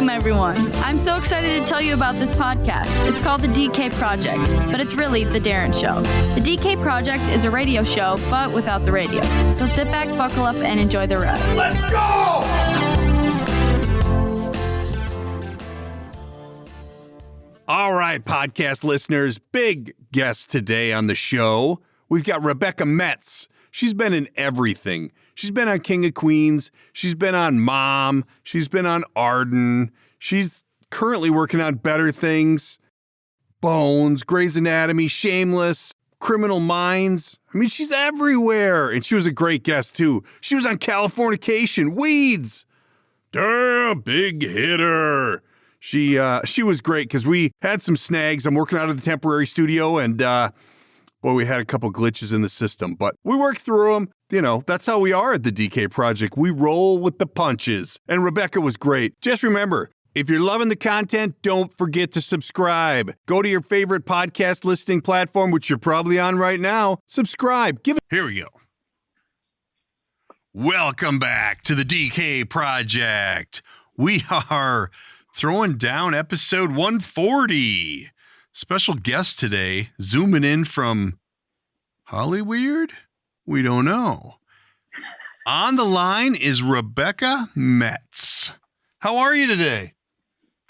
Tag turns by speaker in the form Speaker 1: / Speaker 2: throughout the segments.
Speaker 1: Welcome, everyone. I'm so excited to tell you about this podcast. It's called The DK Project, but it's really The Darren Show. The DK Project is a radio show, but without the radio. So sit back, buckle up, and enjoy the ride.
Speaker 2: Let's go! All right, podcast listeners, big guest today on the show. We've got Rebbeca Metz. She's been in everything. She's been on King of Queens. She's been on Mom. She's been on Arden. She's currently working on Better Things, Bones, Grey's Anatomy, Shameless, Criminal Minds. I mean, she's everywhere. And she was a great guest, too. She was on Californication, Weeds. Damn, big hitter. She was great because we had some snags. I'm working out of the temporary studio, and we had a couple glitches in the system, but we worked through them. You know, that's how we are at the DK Project. We roll with the punches. And Rebbeca was great. Just remember, if you're loving the content, don't forget to subscribe. Go to your favorite podcast listening platform, which you're probably on right now. Subscribe. Here we go. Welcome back to the DK Project. We are throwing down episode 140. Special guest today, zooming in from Hollyweird? We don't know. On the line is Rebbeca Metz. How are you today?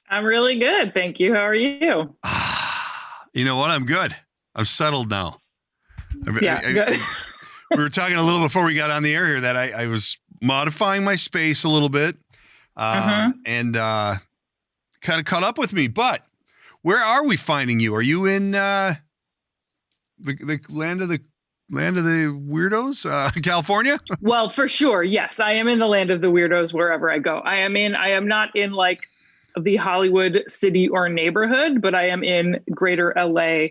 Speaker 3: I'm really good. Thank you. How are you?
Speaker 2: You know what? I'm good. I'm settled now.
Speaker 3: Good.
Speaker 2: We were talking a little before we got on the air here that I was modifying my space a little bit and kind of caught up with me. But where are we finding you? Are you in the land of the weirdos, California?
Speaker 3: Well, for sure. Yes, I am in the land of the weirdos wherever I go. I am not in like the Hollywood city or neighborhood, but I am in greater LA,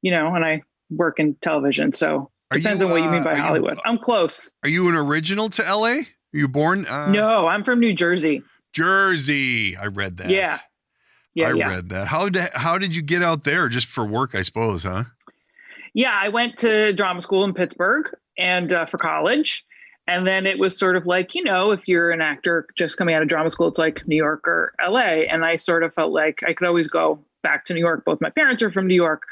Speaker 3: and I work in television. So depends on what you mean by Hollywood. I'm close.
Speaker 2: Are you an original to LA? Are you born?
Speaker 3: No, I'm from New Jersey.
Speaker 2: Jersey. I read that.
Speaker 3: Yeah.
Speaker 2: I read that. How did you get out there? Just for work, I suppose, huh?
Speaker 3: Yeah, I went to drama school in Pittsburgh and for college. And then it was sort of like, if you're an actor just coming out of drama school, it's like New York or LA. And I sort of felt like I could always go back to New York. Both my parents are from New York.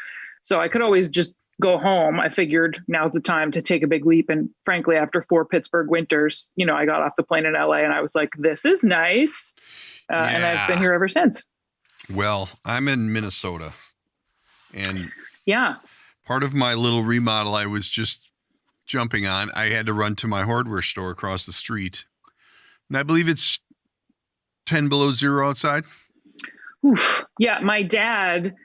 Speaker 3: So I could always just go home. I figured now's the time to take a big leap. And frankly, after 4 Pittsburgh winters, I got off the plane in LA and I was like, this is nice. And I've been here ever since.
Speaker 2: Well, I'm in Minnesota. And
Speaker 3: yeah.
Speaker 2: Part of my little remodel I was just jumping on, I had to run to my hardware store across the street. And I believe it's 10 below zero outside.
Speaker 3: Oof. Yeah, my dad,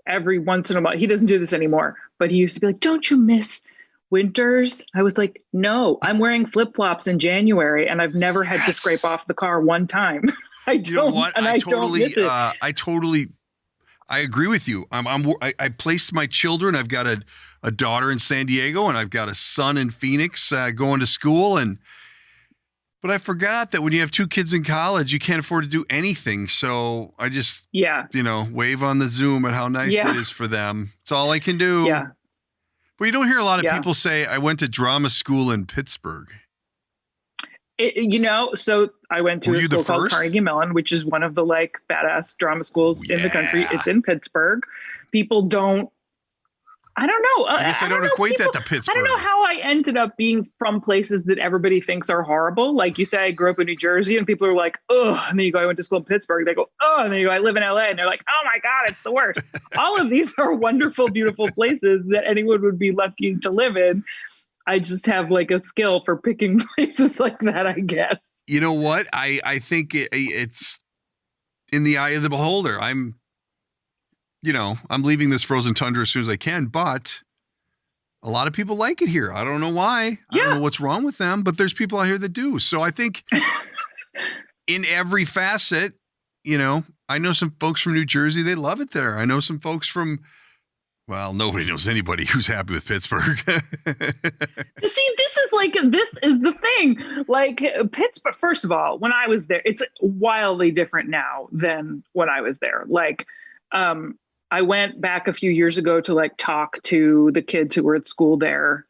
Speaker 3: every once in a while, he doesn't do this anymore, but he used to be like, don't you miss winters? I was like, no, I'm wearing flip-flops in January and I've never had to scrape off the car one time. I don't, you know what? And I totally miss it.
Speaker 2: I agree with you. I placed my children. I've got a daughter in San Diego and I've got a son in Phoenix going to school. But I forgot that when you have 2 kids in college, you can't afford to do anything. So I just, wave on the Zoom at how nice it is for them. It's all I can do.
Speaker 3: Yeah.
Speaker 2: But you don't hear a lot of people say, I went to drama school in Pittsburgh.
Speaker 3: So I went to a school called Carnegie Mellon, which is one of the like badass drama schools in the country. It's in Pittsburgh. People don't, I don't know.
Speaker 2: I guess I don't equate that to Pittsburgh.
Speaker 3: I don't know how I ended up being from places that everybody thinks are horrible. Like you say, I grew up in New Jersey and people are like, oh, and then you go, I went to school in Pittsburgh. They go, oh, and then you go, I live in LA. And they're like, oh my God, it's the worst. All of these are wonderful, beautiful places that anyone would be lucky to live in. I just have like a skill for picking places like that, I guess.
Speaker 2: You know what? I think it's in the eye of the beholder. I'm leaving this frozen tundra as soon as I can, but a lot of people like it here. I don't know why. I don't know what's wrong with them, but there's people out here that do. So I think in every facet, I know some folks from New Jersey, they love it there. I know some folks from, well, nobody knows anybody who's happy with Pittsburgh.
Speaker 3: See, this is the thing. Like Pittsburgh, first of all, when I was there, it's wildly different now than when I was there. Like, I went back a few years ago to like talk to the kids who were at school there,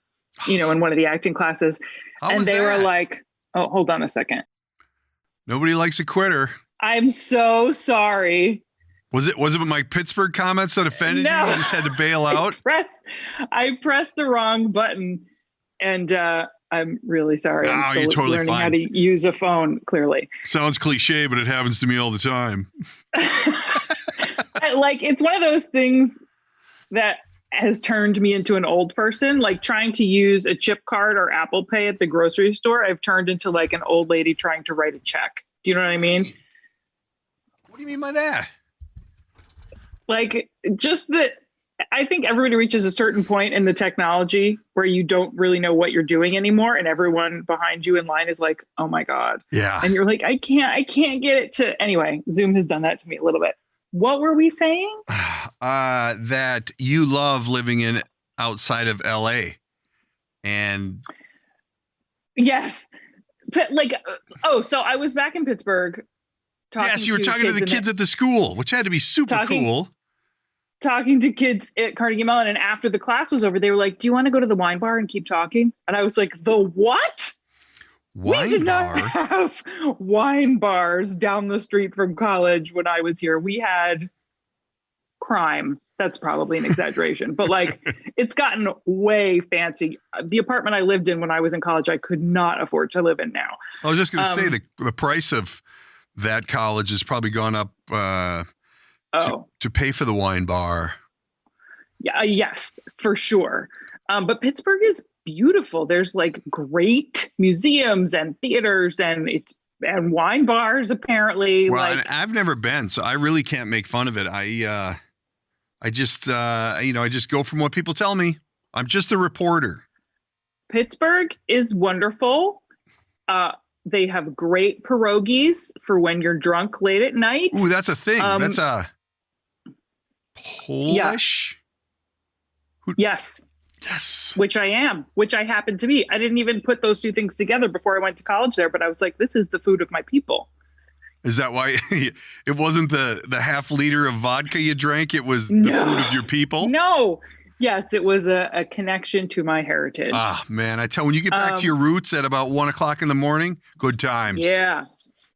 Speaker 3: in one of the acting classes. And they were like, oh, hold on a second.
Speaker 2: Nobody likes a quitter.
Speaker 3: I'm so sorry.
Speaker 2: Was it my Pittsburgh comments that offended you? You just had to bail out?
Speaker 3: I pressed the wrong button, and I'm really sorry. I'm still
Speaker 2: you're totally
Speaker 3: learning
Speaker 2: fine.
Speaker 3: how to use a phone, clearly.
Speaker 2: Sounds cliche, but it happens to me all the time.
Speaker 3: Like, it's one of those things that has turned me into an old person. Like, trying to use a chip card or Apple Pay at the grocery store, I've turned into like an old lady trying to write a check. Do you know what I mean?
Speaker 2: What do you mean by that?
Speaker 3: Like, just that I think everybody reaches a certain point in the technology where you don't really know what you're doing anymore. And everyone behind you in line is like, oh my God.
Speaker 2: Yeah.
Speaker 3: And you're like, I can't get it to. Anyway, Zoom has done that to me a little bit. What were we saying?
Speaker 2: That you love living outside of LA. And
Speaker 3: yes. Like, so I was back in Pittsburgh.
Speaker 2: Yes, you were talking to the kids at the school, which had to be super cool.
Speaker 3: Talking to kids at Carnegie Mellon, and after the class was over, they were like, "Do you want to go to the wine bar and keep talking?" And I was like, "The what?" We did not have wine bars down the street from college when I was here. We had crime. That's probably an exaggeration, but like, it's gotten way fancy. The apartment I lived in when I was in college, I could not afford to live in now.
Speaker 2: I was just going to say the price of that college has probably gone up to pay for the wine bar.
Speaker 3: Yeah, yes, for sure. But Pittsburgh is beautiful. There's like great museums and theaters and wine bars, apparently.
Speaker 2: Well, like, I've never been, so I really can't make fun of it. I just go from what people tell me. I'm just a reporter. Pittsburgh
Speaker 3: is wonderful. They have great pierogies for when you're drunk late at night.
Speaker 2: Ooh, that's a thing. That's a Polish?
Speaker 3: Yeah.
Speaker 2: Yes.
Speaker 3: Which I happen to be. I didn't even put those two things together before I went to college there, but I was like, this is the food of my people.
Speaker 2: Is that why it wasn't the half liter of vodka you drank? It was the food of your people?
Speaker 3: No. Yes, it was a connection to my heritage.
Speaker 2: Ah, man, I tell when you get back to your roots at about 1:00 in the morning, good times.
Speaker 3: Yeah.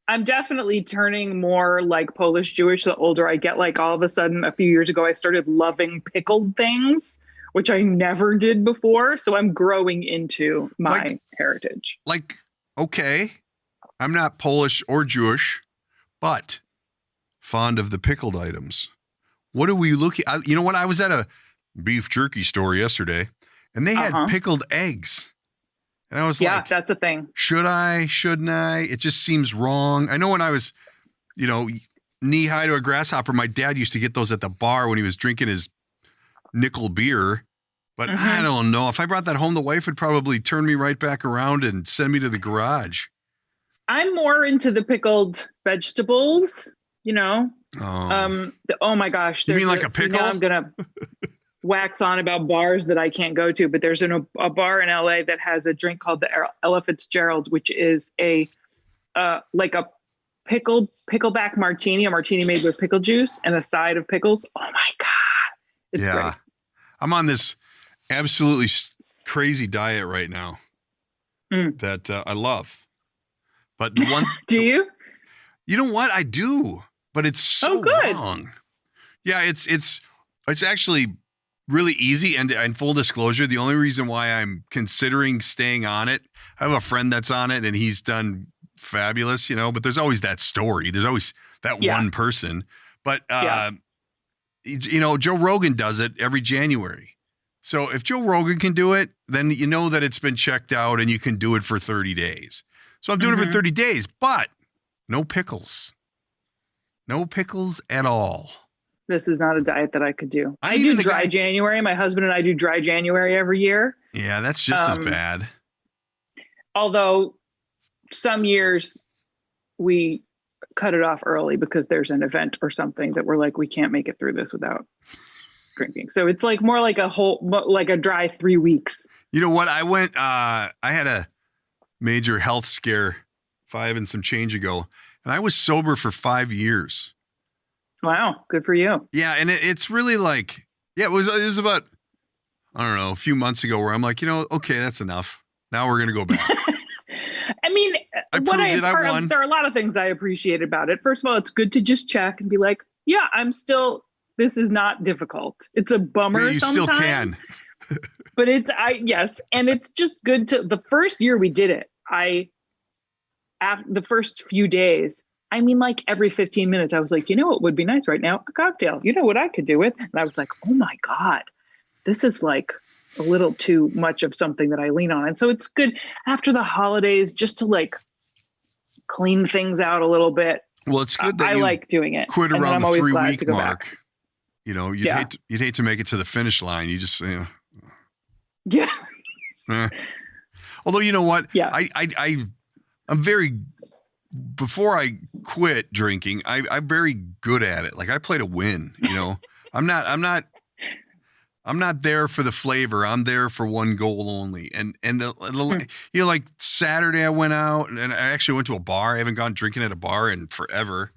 Speaker 3: I'm definitely turning more like Polish Jewish the older I get. Like, all of a sudden, a few years ago, I started loving pickled things, which I never did before. So I'm growing into my heritage.
Speaker 2: Like, okay, I'm not Polish or Jewish, but fond of the pickled items. What are we looking at? You know what? I was at a beef jerky store yesterday, and they had pickled eggs. And I was like,
Speaker 3: yeah, that's a thing.
Speaker 2: Should I? Shouldn't I? It just seems wrong. I know when I was, knee high to a grasshopper, my dad used to get those at the bar when he was drinking his nickel beer. But I don't know. If I brought that home, the wife would probably turn me right back around and send me to the garage.
Speaker 3: I'm more into the pickled vegetables, Oh my gosh.
Speaker 2: You mean like a pickle?
Speaker 3: Now I'm going to wax on about bars that I can't go to, but there's a bar in LA that has a drink called the Ella Fitzgerald, which is like a pickleback martini, a martini made with pickle juice and a side of pickles. Oh my God. It's great.
Speaker 2: I'm on this absolutely crazy diet right now that I love. But the one
Speaker 3: do you?
Speaker 2: You know what? I do, but it's so long. Yeah, it's actually really easy. And full disclosure, the only reason why I'm considering staying on it, I have a friend that's on it and he's done fabulous, but there's always that story. There's always that one person. But, Joe Rogan does it every January. So if Joe Rogan can do it, then you know that it's been checked out and you can do it for 30 days. So I'm doing it for 30 days, but no pickles. No pickles at all.
Speaker 3: This is not a diet that I could do. I do dry January. My husband and I do dry January every year.
Speaker 2: Yeah, that's just as bad.
Speaker 3: Although some years we cut it off early because there's an event or something that we're like, we can't make it through this without drinking. So it's like more like a dry 3 weeks.
Speaker 2: You know what? I had a major health scare 5 and some change ago, and I was sober for 5 years.
Speaker 3: Wow. Good for you.
Speaker 2: Yeah. And it's really like, it was about, I don't know, a few months ago where I'm like, okay, that's enough. Now we're going to go back.
Speaker 3: I mean,
Speaker 2: I proved it. I won.
Speaker 3: There are a lot of things I appreciate about it. First of all, it's good to just check and be like, yeah, this is not difficult. It's a bummer
Speaker 2: you
Speaker 3: sometimes.
Speaker 2: Still can.
Speaker 3: But yes. And it's just good the first year we did it, after the first few days, I mean, like every 15 minutes, I was like, you know what would be nice right now? A cocktail. You know what I could do with? And I was like, oh my God, this is like a little too much of something that I lean on. And so it's good after the holidays just to like clean things out a little bit.
Speaker 2: Well, it's good that
Speaker 3: I like doing it.
Speaker 2: Quit around the 3-week mark.
Speaker 3: Back.
Speaker 2: You know, you'd hate to make it to the finish line. You just,
Speaker 3: yeah.
Speaker 2: Although, you know what?
Speaker 3: Yeah.
Speaker 2: I'm very, before I quit drinking, I'm very good at it. Like I play to win, you know, I'm not there for the flavor. I'm there for one goal only. And you know, like Saturday I went out and I actually went to a bar. I haven't gone drinking at a bar in forever.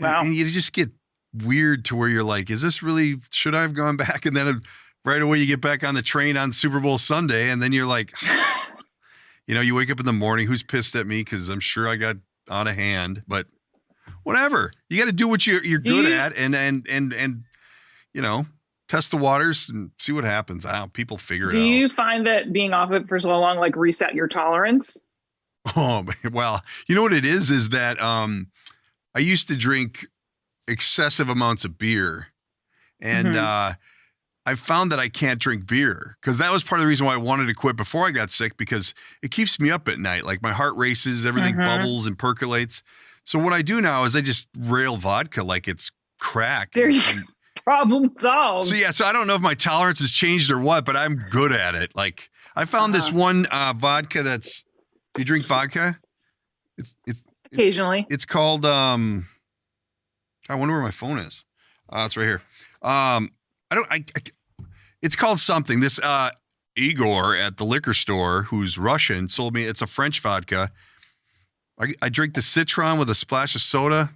Speaker 3: Wow.
Speaker 2: And you just get weird to where you're like, should I have gone back? And then right away you get back on the train on Super Bowl Sunday. And then you're like, you know, you wake up in the morning, who's pissed at me? Because I'm sure I got out of hand, but whatever. You got to do what you're good at and, you know, test the waters and see what happens. People figure it out.
Speaker 3: Do you find that being off it for so long, like reset your tolerance?
Speaker 2: Oh, well, you know what it is that I used to drink excessive amounts of beer and I found that I can't drink beer because that was part of the reason why I wanted to quit before I got sick because it keeps me up at night. Like my heart races, everything bubbles and percolates. So what I do now is I just rail vodka like it's crack.
Speaker 3: Problem solved.
Speaker 2: So I don't know if my tolerance has changed or what, but I'm good at it. Like I found this one vodka do you drink vodka? It's
Speaker 3: occasionally.
Speaker 2: It's called I wonder where my phone is. It's right here. It's called something. This Igor at the liquor store, who's Russian, sold me. It's a French vodka. I drink the Citron with a splash of soda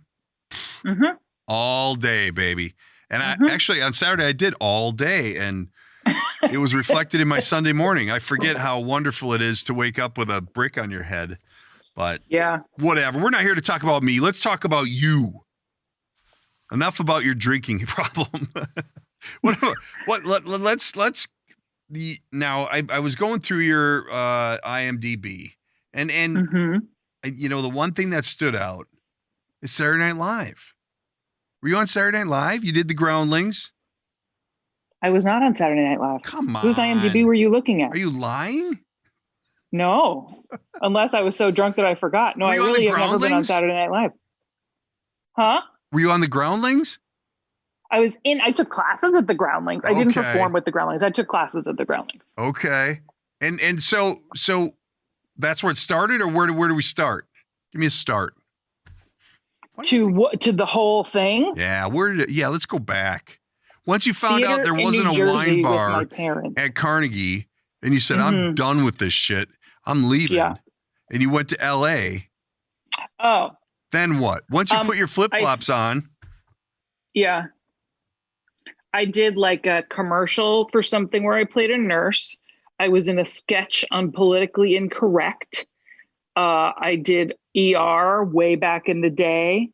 Speaker 2: all day, baby. And I actually on Saturday I did all day, and it was reflected in my Sunday morning. I forget how wonderful it is to wake up with a brick on your head, but
Speaker 3: yeah, whatever.
Speaker 2: We're not here to talk about me. Let's talk about you. Enough about your drinking problem. Now I was going through your IMDb and you know, the one thing that stood out is Saturday Night Live. Were you on Saturday Night Live? You did the Groundlings?
Speaker 3: I was not on Saturday Night Live.
Speaker 2: Come on.
Speaker 3: Whose IMDb were you looking at?
Speaker 2: Are you lying?
Speaker 3: No, unless I was so drunk that I forgot. No, I really have never been on Saturday Night Live. Huh?
Speaker 2: Were you on the Groundlings?
Speaker 3: I took classes at the Groundlings. I didn't perform with the Groundlings. I took classes at the Groundlings.
Speaker 2: Okay. And so that's where it started, or where do we start? Give me a start.
Speaker 3: To the whole thing?
Speaker 2: Yeah, let's go back. Once you found out there wasn't a wine bar at Carnegie and you said, I'm done with this shit, I'm leaving. Yeah. And you went to LA.
Speaker 3: Oh.
Speaker 2: Then what? Once you put your flip-flops on.
Speaker 3: Yeah. I did like a commercial for something where I played a nurse. I was in a sketch on Politically Incorrect. I did ER way back in the day.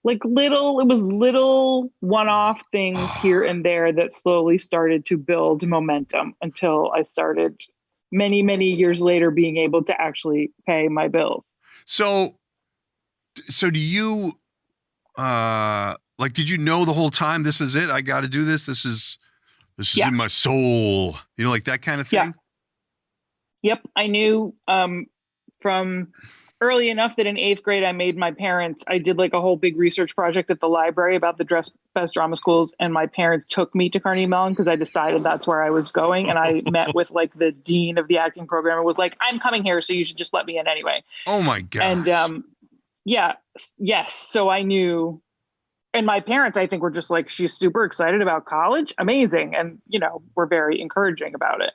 Speaker 3: Like little one-off things here and there that slowly started to build momentum until I started many, many years later being able to actually pay my bills.
Speaker 2: So do you, did you know the whole time, this is it? I got to do this. This is in my soul, you know, like that kind of thing.
Speaker 3: Yeah. Yep. I knew, from early enough that in 8th grade, I did like a whole big research project at the library about the best drama schools. And my parents took me to Carnegie Mellon because I decided that's where I was going. And I met with like the dean of the acting program and was like, I'm coming here, so you should just let me in anyway.
Speaker 2: Oh my God.
Speaker 3: And, yes. So I knew, and my parents, I think, were just like, she's super excited about college. Amazing. And, you know, we're very encouraging about it.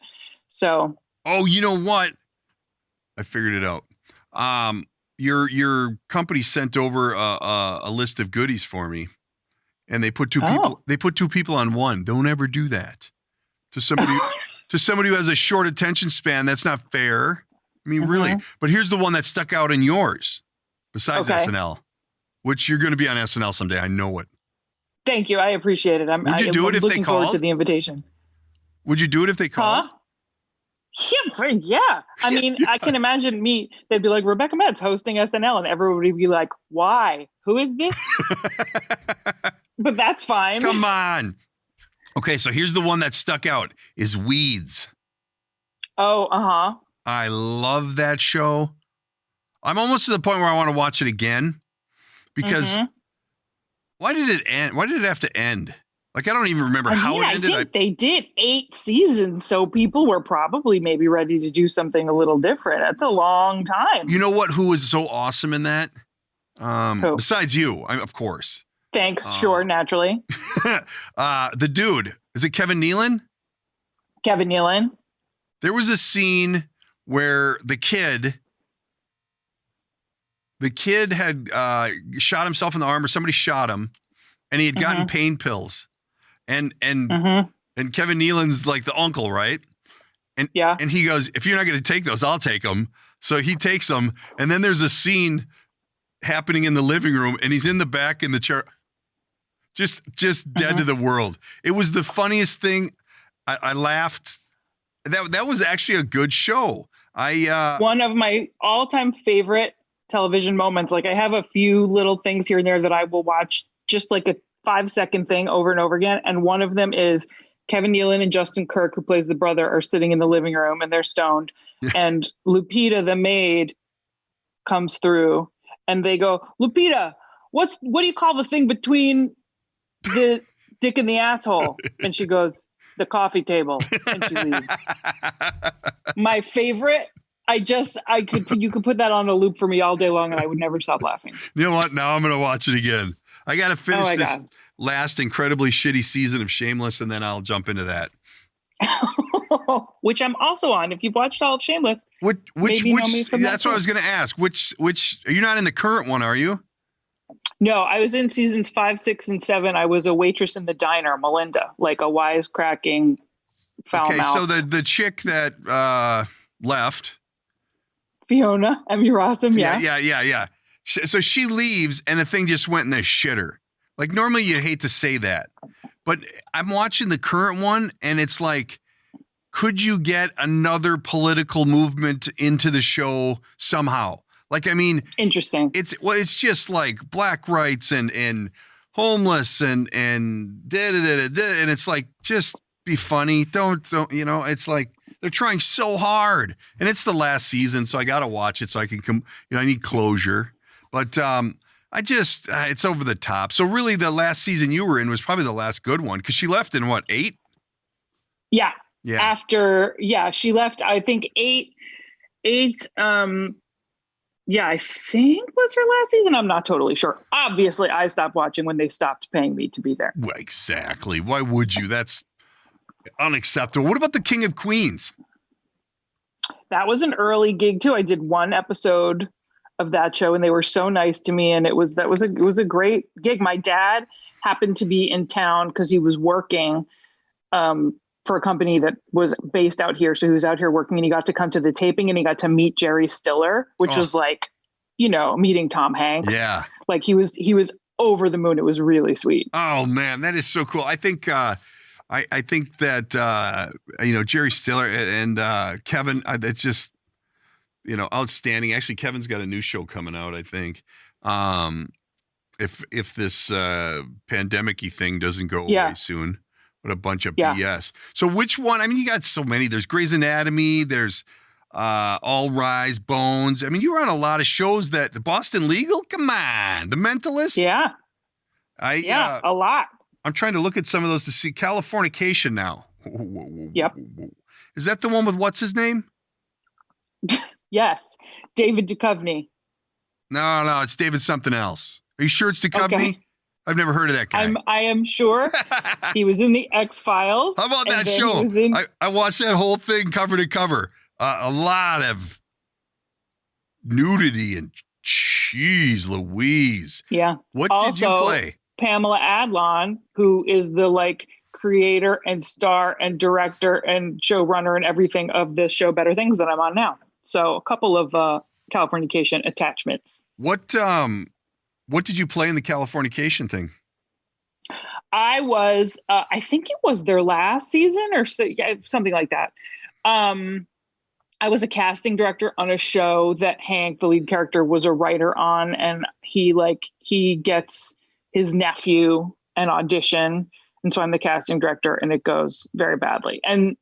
Speaker 3: So.
Speaker 2: Oh, you know what? I figured it out. Your company sent over a list of goodies for me, and they put two people. They put 2 people on one. Don't ever do that to somebody. To somebody who has a short attention span. That's not fair. I mean, really. But here's the one that stuck out in yours, besides SNL, which you're going to be on SNL someday. I know it.
Speaker 3: Thank you. I appreciate it.
Speaker 2: Would you do it if they
Speaker 3: looking forward
Speaker 2: called?
Speaker 3: to the invitation.
Speaker 2: Would you do it if they called?
Speaker 3: Yeah. I mean, I can imagine they'd be like, Rebbeca Metz hosting SNL, and everybody would be like, why? Who is this? But that's fine.
Speaker 2: Come on. Okay, so here's the one that stuck out is Weeds.
Speaker 3: Oh,
Speaker 2: I love that show. I'm almost to the point where I want to watch it again because why did it end? Why did it have to end? Like, I don't even remember how it ended.
Speaker 3: I think they did 8 seasons, so people were probably maybe ready to do something a little different. That's a long time.
Speaker 2: You know what? Who was so awesome in that? Besides you, of course.
Speaker 3: Thanks. Sure, naturally.
Speaker 2: The dude. Is it Kevin Nealon?
Speaker 3: Kevin Nealon.
Speaker 2: There was a scene where the kid had shot himself in the arm, or somebody shot him, and he had gotten pain pills. And Kevin Nealon's like the uncle, right? And he goes, if you're not going to take those, I'll take them. So he takes them. And then there's a scene happening in the living room, and he's in the back in the chair, just dead to the world. It was the funniest thing. I laughed. That was actually a good show.
Speaker 3: One of my all-time favorite television moments. Like, I have a few little things here and there that I will watch, just like a 5-second thing over and over again. And one of them is Kevin Nealon and Justin Kirk, who plays the brother, are sitting in the living room and they're stoned. And Lupita, the maid, comes through and they go, Lupita, what do you call the thing between the dick and the asshole? And she goes, the coffee table. And she leaves. My favorite. You could put that on a loop for me all day long and I would never stop laughing.
Speaker 2: You know what? Now I'm going to watch it again. I got to finish this last incredibly shitty season of Shameless, and then I'll jump into that.
Speaker 3: Which I'm also on. If you've watched all of Shameless,
Speaker 2: which that's what I was going to ask. Which you're not in the current one, are you?
Speaker 3: No, I was in seasons 5, 6, and 7. I was a waitress in the diner, Melinda, like a wisecracking foul mouth.
Speaker 2: So the chick that left,
Speaker 3: Fiona Emmy-Rossum,
Speaker 2: yeah. So she leaves, and the thing just went in the shitter. Like, normally you'd hate to say that, but I'm watching the current one, and it's like, could you get another political movement into the show somehow? Like, I mean,
Speaker 3: interesting.
Speaker 2: It's just like black rights and homeless and and it's like, just be funny. Don't it's like they're trying so hard, and it's the last season, so I got to watch it so I can I need closure. But it's over the top. So really, the last season you were in was probably the last good one, because she left in what, 8?
Speaker 3: Yeah.
Speaker 2: Yeah.
Speaker 3: After, she left, I think 8, I think was her last season. I'm not totally sure. Obviously, I stopped watching when they stopped paying me to be there.
Speaker 2: Well, exactly. Why would you? That's unacceptable. What about the King of Queens?
Speaker 3: That was an early gig too. I did 1 episode of that show, and they were so nice to me, and it was a great gig. My dad happened to be in town because he was working for a company that was based out here, so he was out here working, and he got to come to the taping, and he got to meet Jerry Stiller, which was like, meeting Tom Hanks.
Speaker 2: Yeah,
Speaker 3: like he was over the moon. It was really sweet.
Speaker 2: Oh man, that is so cool. I think I think that Jerry Stiller and Kevin, it's just outstanding. Actually, Kevin's got a new show coming out, I think. If this pandemic-y thing doesn't go away soon. What a bunch of BS. So which one? I mean, you got so many. There's Grey's Anatomy. There's All Rise, Bones. I mean, you were on a lot of shows. The Boston Legal? Come on. The Mentalist?
Speaker 3: Yeah. A lot.
Speaker 2: I'm trying to look at some of those to see. Californication now.
Speaker 3: Yep.
Speaker 2: Is that the one with what's his name?
Speaker 3: Yes. David Duchovny.
Speaker 2: No, it's David something else. Are you sure it's Duchovny? Okay. I've never heard of that guy.
Speaker 3: I am sure. He was in the X-Files.
Speaker 2: How about that show? I watched that whole thing cover to cover. A lot of nudity and jeez Louise.
Speaker 3: Yeah.
Speaker 2: What did you play?
Speaker 3: Pamela Adlon, who is the creator and star and director and showrunner and everything of this show, Better Things, that I'm on now. So a couple of Californication attachments.
Speaker 2: What did you play in the Californication thing?
Speaker 3: I was, I think it was their last season or so, yeah, something like that. I was a casting director on a show that Hank, the lead character, was a writer on, and he gets his nephew an audition, and so I'm the casting director, and it goes very badly. And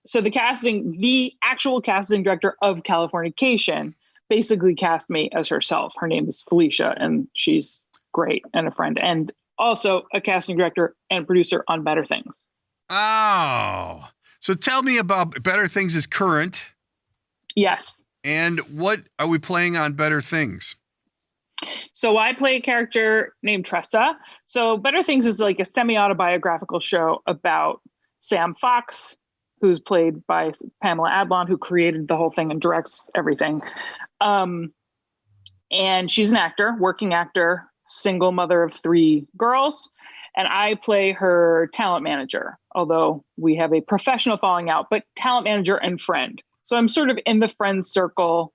Speaker 3: so the actual casting director of Californication basically cast me as herself. Her name is Felicia, and she's great and a friend, and also a casting director and producer on Better Things.
Speaker 2: Oh, so tell me about Better Things is current.
Speaker 3: Yes.
Speaker 2: And what are we playing on Better Things?
Speaker 3: So I play a character named Tressa. So Better Things is like a semi-autobiographical show about Sam Fox, who's played by Pamela Adlon, who created the whole thing and directs everything. And she's an actor, working actor, single mother of 3 girls. And I play her talent manager, although we have a professional falling out, but talent manager and friend. So I'm sort of in the friend circle.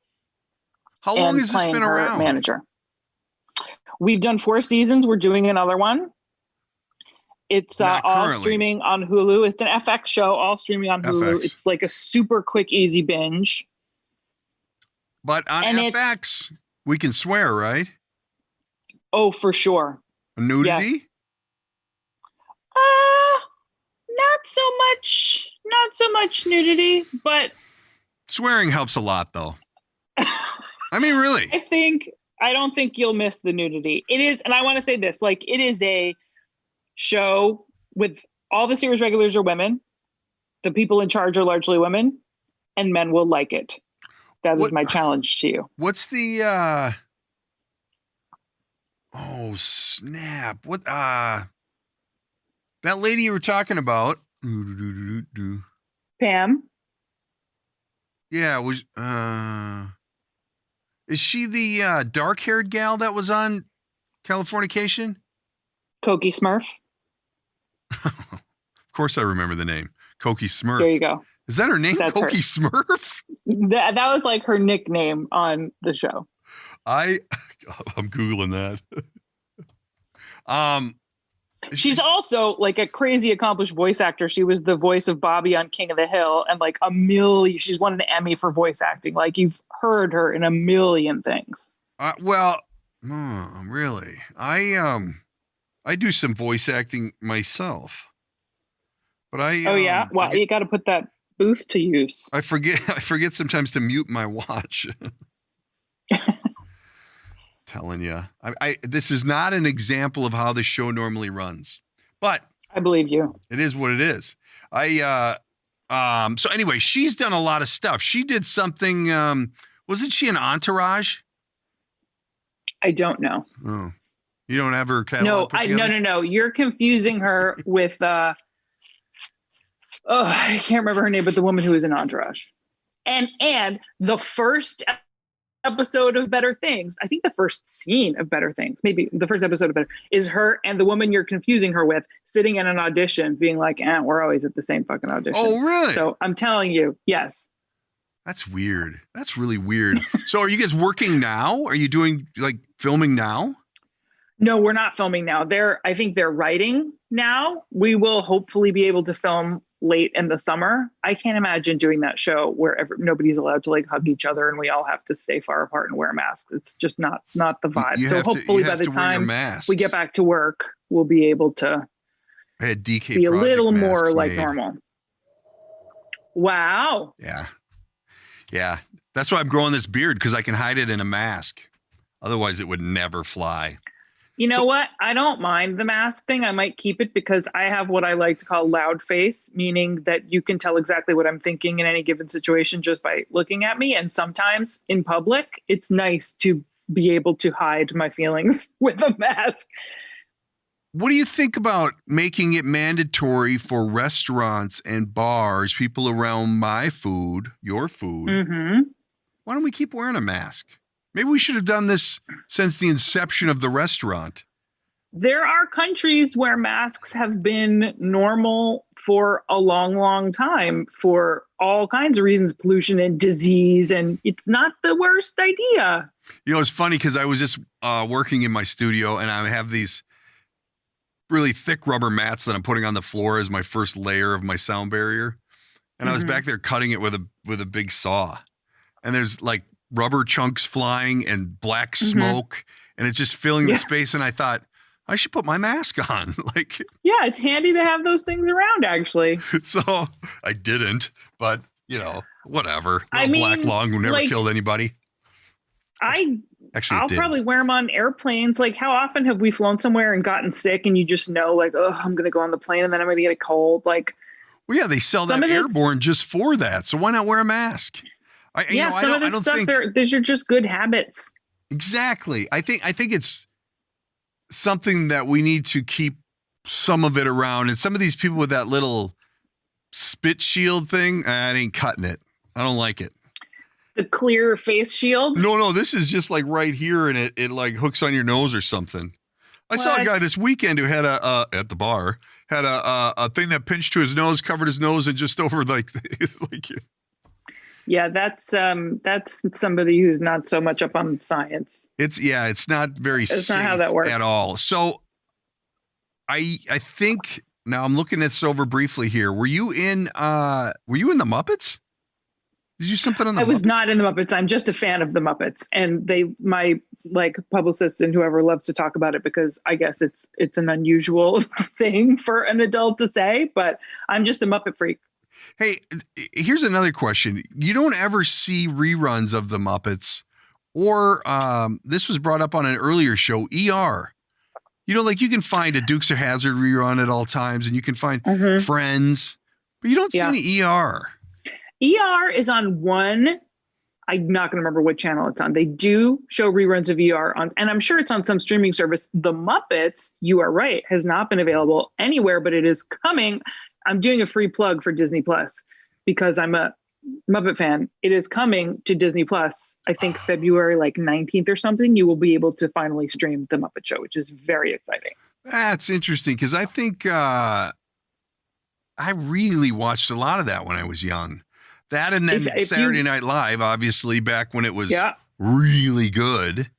Speaker 2: How long has this been around?
Speaker 3: Manager. We've done 4 seasons. We're doing another one. It's all streaming on Hulu. It's an FX show, all streaming on Hulu. FX. It's like a super quick, easy binge.
Speaker 2: But on FX, we can swear, right?
Speaker 3: Oh, for sure.
Speaker 2: Nudity?
Speaker 3: Yes. Not so much nudity, but
Speaker 2: swearing helps a lot, though. I mean, really.
Speaker 3: I don't think you'll miss the nudity. It is, and I want to say this, like, it is a show with all the series regulars are women. The people in charge are largely women, and men will like it. That is my challenge to you.
Speaker 2: What's the, oh, snap. What, that lady you were talking about.
Speaker 3: Pam?
Speaker 2: Yeah, is she the dark-haired gal that was on Californication?
Speaker 3: Cokie Smurf.
Speaker 2: Of course I remember the name. Cokie Smurf.
Speaker 3: There you go.
Speaker 2: Is that her name?
Speaker 3: That's
Speaker 2: Cokie Smurf?
Speaker 3: That was like her nickname on the show.
Speaker 2: I'm Googling that.
Speaker 3: She's also like a crazy accomplished voice actor. She was the voice of Bobby on King of the Hill, and like she's won an Emmy for voice acting. Like, you've heard her in a million things.
Speaker 2: Really? I do some voice acting myself, but
Speaker 3: oh yeah, well, you got to put that booth to use.
Speaker 2: I forget sometimes to mute my watch. Telling you, this is not an example of how the show normally runs, but
Speaker 3: I believe you.
Speaker 2: It is what it is. So anyway, she's done a lot of stuff. She did something. Wasn't she an Entourage?
Speaker 3: I don't know.
Speaker 2: Oh, you don't have her catalog?
Speaker 3: No. You're confusing her with I can't remember her name, but the woman who was in Entourage, and the first episode of Better Things, I think the first scene of Better Things, maybe the first episode of Better, is her and the woman you're confusing her with sitting in an audition being like, we're always at the same fucking audition.
Speaker 2: Oh, really?
Speaker 3: So I'm telling you, yes.
Speaker 2: That's weird. That's really weird. So are you guys working now? Are you doing like filming now?
Speaker 3: No, we're not filming now. I think they're writing now. We will hopefully be able to film late in the summer. I can't imagine doing that show where nobody's allowed to like hug each other and we all have to stay far apart and wear masks. It's just not the vibe. So hopefully by the time we get back to work, we'll be able to be a little more like normal. Wow.
Speaker 2: Yeah. That's why I'm growing this beard, because I can hide it in a mask. Otherwise it would never fly.
Speaker 3: You know what? I don't mind the mask thing. I might keep it because I have what I like to call loud face, meaning that you can tell exactly what I'm thinking in any given situation just by looking at me. And sometimes in public, it's nice to be able to hide my feelings with a mask.
Speaker 2: What do you think about making it mandatory for restaurants and bars, people around my food, your food?
Speaker 3: Mm-hmm.
Speaker 2: Why don't we keep wearing a mask? Maybe we should have done this since the inception of the restaurant.
Speaker 3: There are countries where masks have been normal for a long, long time for all kinds of reasons, pollution and disease. And it's not the worst idea.
Speaker 2: You know, it's funny because I was just working in my studio and I have these really thick rubber mats that I'm putting on the floor as my first layer of my sound barrier. And I was back there cutting it with a big saw. And there's like rubber chunks flying and black smoke and it's just filling the space. And I thought, I should put my mask on. Like,
Speaker 3: yeah, it's handy to have those things around, actually.
Speaker 2: So I didn't, but you know, whatever. Black lung who never killed anybody. I'll
Speaker 3: probably wear them on airplanes. Like, how often have we flown somewhere and gotten sick and you just know, like, oh, I'm going to go on the plane and then I'm going to get a cold. Like,
Speaker 2: well, yeah, they sell that airborne just for that. So why not wear a mask? I don't think
Speaker 3: these are just good habits.
Speaker 2: Exactly. I think it's something that we need to keep some of it around. And some of these people with that little spit shield thing, I ain't cutting it. I don't like it.
Speaker 3: The clear face shield?
Speaker 2: No, this is just like right here and it like hooks on your nose or something. I saw a guy this weekend who had at the bar, had a thing that pinched to his nose, covered his nose and just over like
Speaker 3: yeah, that's somebody who's not so much up on science.
Speaker 2: It's not very
Speaker 3: it's
Speaker 2: safe
Speaker 3: not how that works
Speaker 2: at all. So I think now I'm looking at this over briefly here. Were you in the Muppets? Did you do something on the Muppets?
Speaker 3: I was not in the Muppets. I'm just a fan of the Muppets. And my publicist and whoever loves to talk about it because I guess it's an unusual thing for an adult to say, but I'm just a Muppet freak.
Speaker 2: Hey, here's another question. You don't ever see reruns of the Muppets or this was brought up on an earlier show, ER. You know, like you can find a Dukes of Hazzard rerun at all times and you can find Friends, but you don't see any ER.
Speaker 3: ER is on one. I'm not going to remember what channel it's on. They do show reruns of ER on, and I'm sure it's on some streaming service. The Muppets, you are right, has not been available anywhere, but it is coming. I'm doing a free plug for Disney Plus because I'm a Muppet fan. It is coming to Disney Plus. I think February 19th or something. You will be able to finally stream The Muppet Show, which is very exciting.
Speaker 2: That's interesting because I think I really watched a lot of that when I was young. That and then Saturday Night Live, obviously, back when it was really good.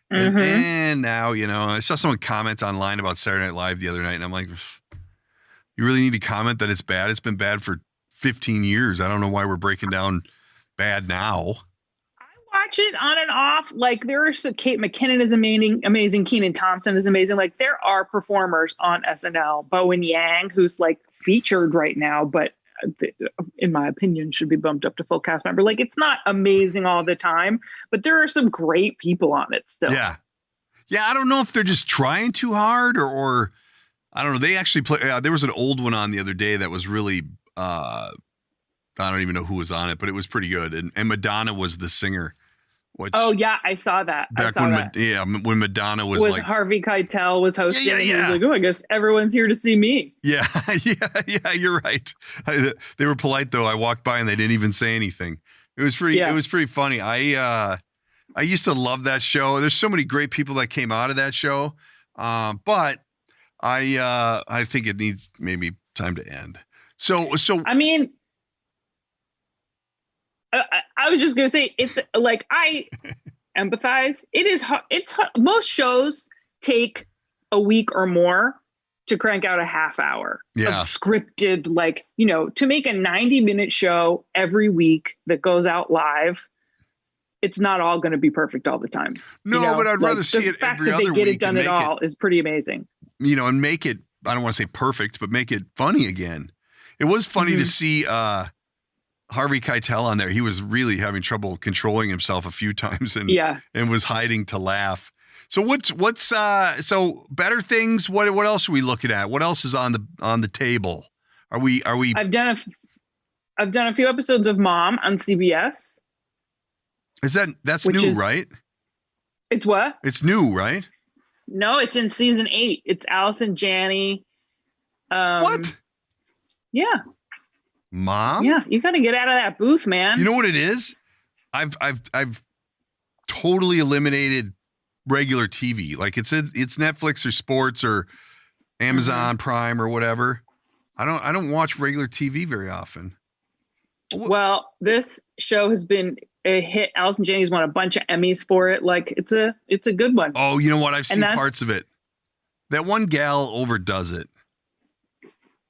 Speaker 2: And now, you know, I saw someone comment online about Saturday Night Live the other night, and I'm like, you really need to comment that it's bad? It's been bad for 15 years. I don't know why we're breaking down bad now.
Speaker 3: I watch it on and off. Like, there's Kate McKinnon is amazing. Kenan Thompson is amazing. Like, there are performers on SNL. Bowen Yang, who's featured right now, but in my opinion, should be bumped up to full cast member. Like, it's not amazing all the time, but there are some great people on it still.
Speaker 2: Yeah. I don't know if they're just trying too hard or I don't know. They actually play. There was an old one on the other day that was really. I don't even know who was on it, but it was pretty good. And Madonna was the singer.
Speaker 3: Oh yeah, I saw that.
Speaker 2: When Madonna was
Speaker 3: Harvey Keitel was hosting.
Speaker 2: Yeah.
Speaker 3: And he was like, oh, I guess everyone's here to see me.
Speaker 2: Yeah. You're right. They were polite though. I walked by and they didn't even say anything. It was pretty. It was pretty funny. I used to love that show. There's so many great people that came out of that show, but. I think it needs maybe time to end. So
Speaker 3: I mean, I was just gonna say it's like I empathize. It is hard. It's hard. Most shows take a week or more to crank out a half hour of scripted, to make a 90-minute show every week that goes out live. It's not all going to be perfect all the time.
Speaker 2: No, but I'd rather see it every other week. The fact that they get it
Speaker 3: done at all is pretty amazing.
Speaker 2: And make it, I don't want to say perfect, but make it funny again. It was funny to see Harvey Keitel on there. He was really having trouble controlling himself a few times and was hiding to laugh. So what's so Better Things? What else are we looking at? What else is on the table? Are we?
Speaker 3: I've done a few episodes of Mom on CBS.
Speaker 2: That's new, right?
Speaker 3: It's what?
Speaker 2: It's new, right?
Speaker 3: No, it's in season 8. It's Allison Janney.
Speaker 2: What?
Speaker 3: Yeah.
Speaker 2: Mom?
Speaker 3: Yeah, you got to get out of that booth, man.
Speaker 2: You know what it is? I've totally eliminated regular TV. Like it's Netflix or sports or Amazon Prime or whatever. I don't watch regular TV very often.
Speaker 3: Well, this show has been a hit. Allison Janney's won a bunch of Emmys for it. Like it's a good one.
Speaker 2: Oh, you know what? I've seen parts of it. That one gal overdoes it.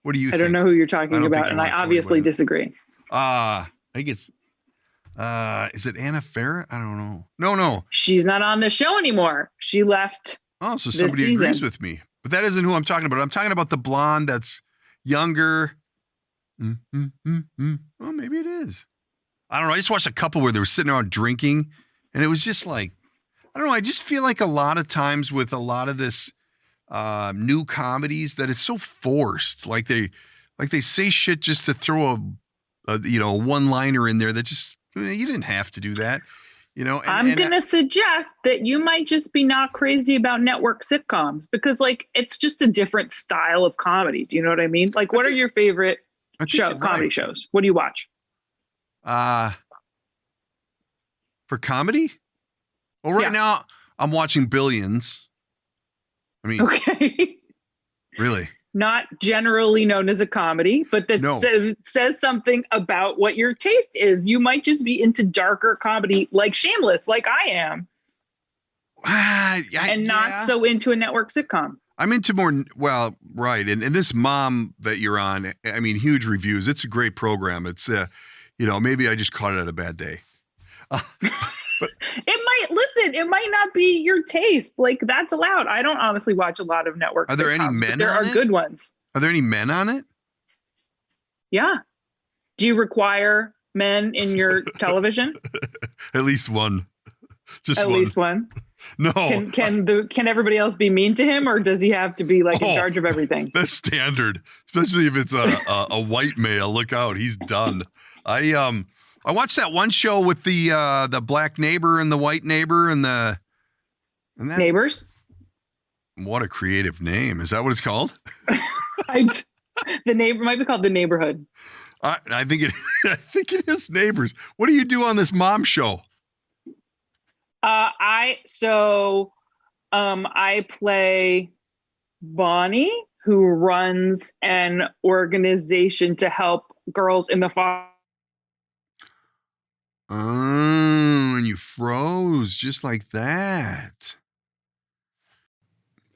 Speaker 2: What do you think?
Speaker 3: I don't know who you're talking about, and I obviously disagree.
Speaker 2: I think it's is it Anna Faris? I don't know. No.
Speaker 3: She's not on the show anymore. She left.
Speaker 2: Oh, so somebody agrees with me. But that isn't who I'm talking about. I'm talking about the blonde that's younger. Well, maybe it is. I don't know. I just watched a couple where they were sitting around drinking, and it was just like, I don't know. I just feel like a lot of times with a lot of this new comedies that it's so forced. Like they say shit just to throw a one-liner in there that just, you didn't have to do that. I'm going to suggest that you might just be not crazy about network sitcoms because like, it's just a different style of comedy. Do you know what I mean? Like, what are your favorite comedy shows? What do you watch? For comedy? Well, right now I'm watching Billions. I mean,
Speaker 3: okay.
Speaker 2: Really?
Speaker 3: Not generally known as a comedy, but that says something about what your taste is. You might just be into darker comedy like Shameless, like I am. And not so into a network sitcom.
Speaker 2: I'm into more, well, right. And this Mom that you're on, I mean, huge reviews. It's a great program. It's, maybe I just caught it at a bad day. But it might not be your taste. Like that's allowed. I don't honestly watch a lot of network. Are there any men on it?
Speaker 3: There are good ones.
Speaker 2: Are there any men on it?
Speaker 3: Yeah. Do you require men in your television?
Speaker 2: At least one. Just
Speaker 3: at
Speaker 2: one.
Speaker 3: Least one.
Speaker 2: No.
Speaker 3: Can everybody else be mean to him, or does he have to be like in charge of everything?
Speaker 2: That's standard, especially if it's a white male. Look out, he's done. I watched that one show with the black neighbor and the white neighbor and that
Speaker 3: Neighbors.
Speaker 2: What a creative name! Is that what it's called?
Speaker 3: The neighbor might be called The Neighborhood.
Speaker 2: I think it. I think it is Neighbors. What do you do on this mom show?
Speaker 3: I play Bonnie, who runs an organization to help girls in the
Speaker 2: Oh, and you froze just like that.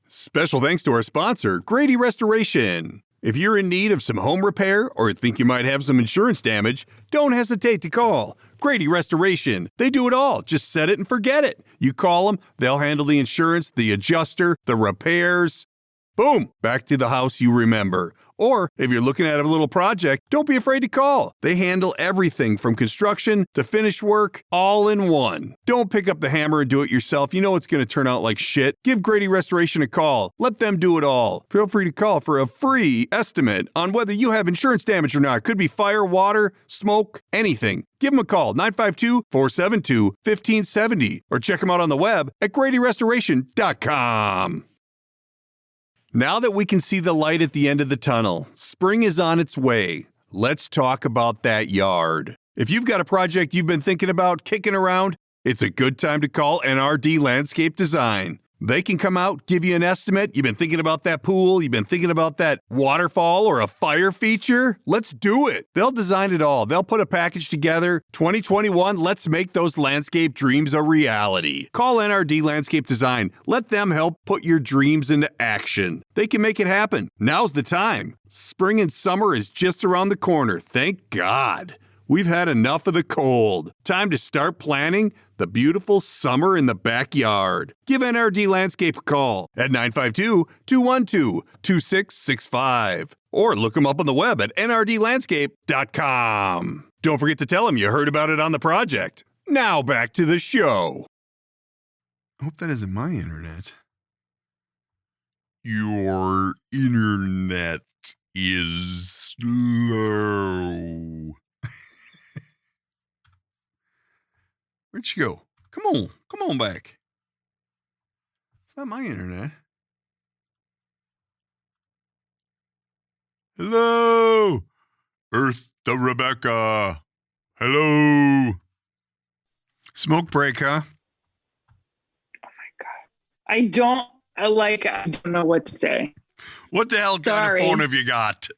Speaker 4: Special thanks to our sponsor, Grady Restoration. If you're in need of some home repair or think you might have some insurance damage, don't hesitate to call Grady Restoration. They do it all. Just set it and forget it. You call them, they'll handle the insurance, the adjuster, the repairs. Boom, back to the house you remember. Or if you're looking at a little project, don't be afraid to call. They handle everything from construction to finish work, all in one. Don't pick up the hammer and do it yourself. You know it's going to turn out like shit. Give Grady Restoration a call. Let them do it all. Feel free to call for a free estimate on whether you have insurance damage or not. Could be fire, water, smoke, anything. Give them a call, 952-472-1570, or check them out on the web at GradyRestoration.com. Now that we can see the light at the end of the tunnel, spring is on its way. Let's talk about that yard. If you've got a project you've been thinking about kicking around, it's a good time to call NRD Landscape Design. They can come out, give you an estimate. You've been thinking about that pool. You've been thinking about that waterfall or a fire feature. Let's do it. They'll design it all. They'll put a package together. 2021, let's make those landscape dreams a reality. Call NRD Landscape Design. Let them help put your dreams into action. They can make it happen. Now's the time. Spring and summer is just around the corner. Thank God. We've had enough of the cold. Time to start planning the beautiful summer in the backyard. Give NRD Landscape a call at 952-212-2665 or look them up on the web at nrdlandscape.com. Don't forget to tell them you heard about it on the project. Now back to the show.
Speaker 2: I hope that isn't my internet. Your internet is slow. Where'd she go? Come on back. It's not my internet. Hello, Earth to Rebecca. Hello. Smoke break, huh?
Speaker 3: Oh my God. I don't know what to say.
Speaker 2: What the hell kind of phone have you got?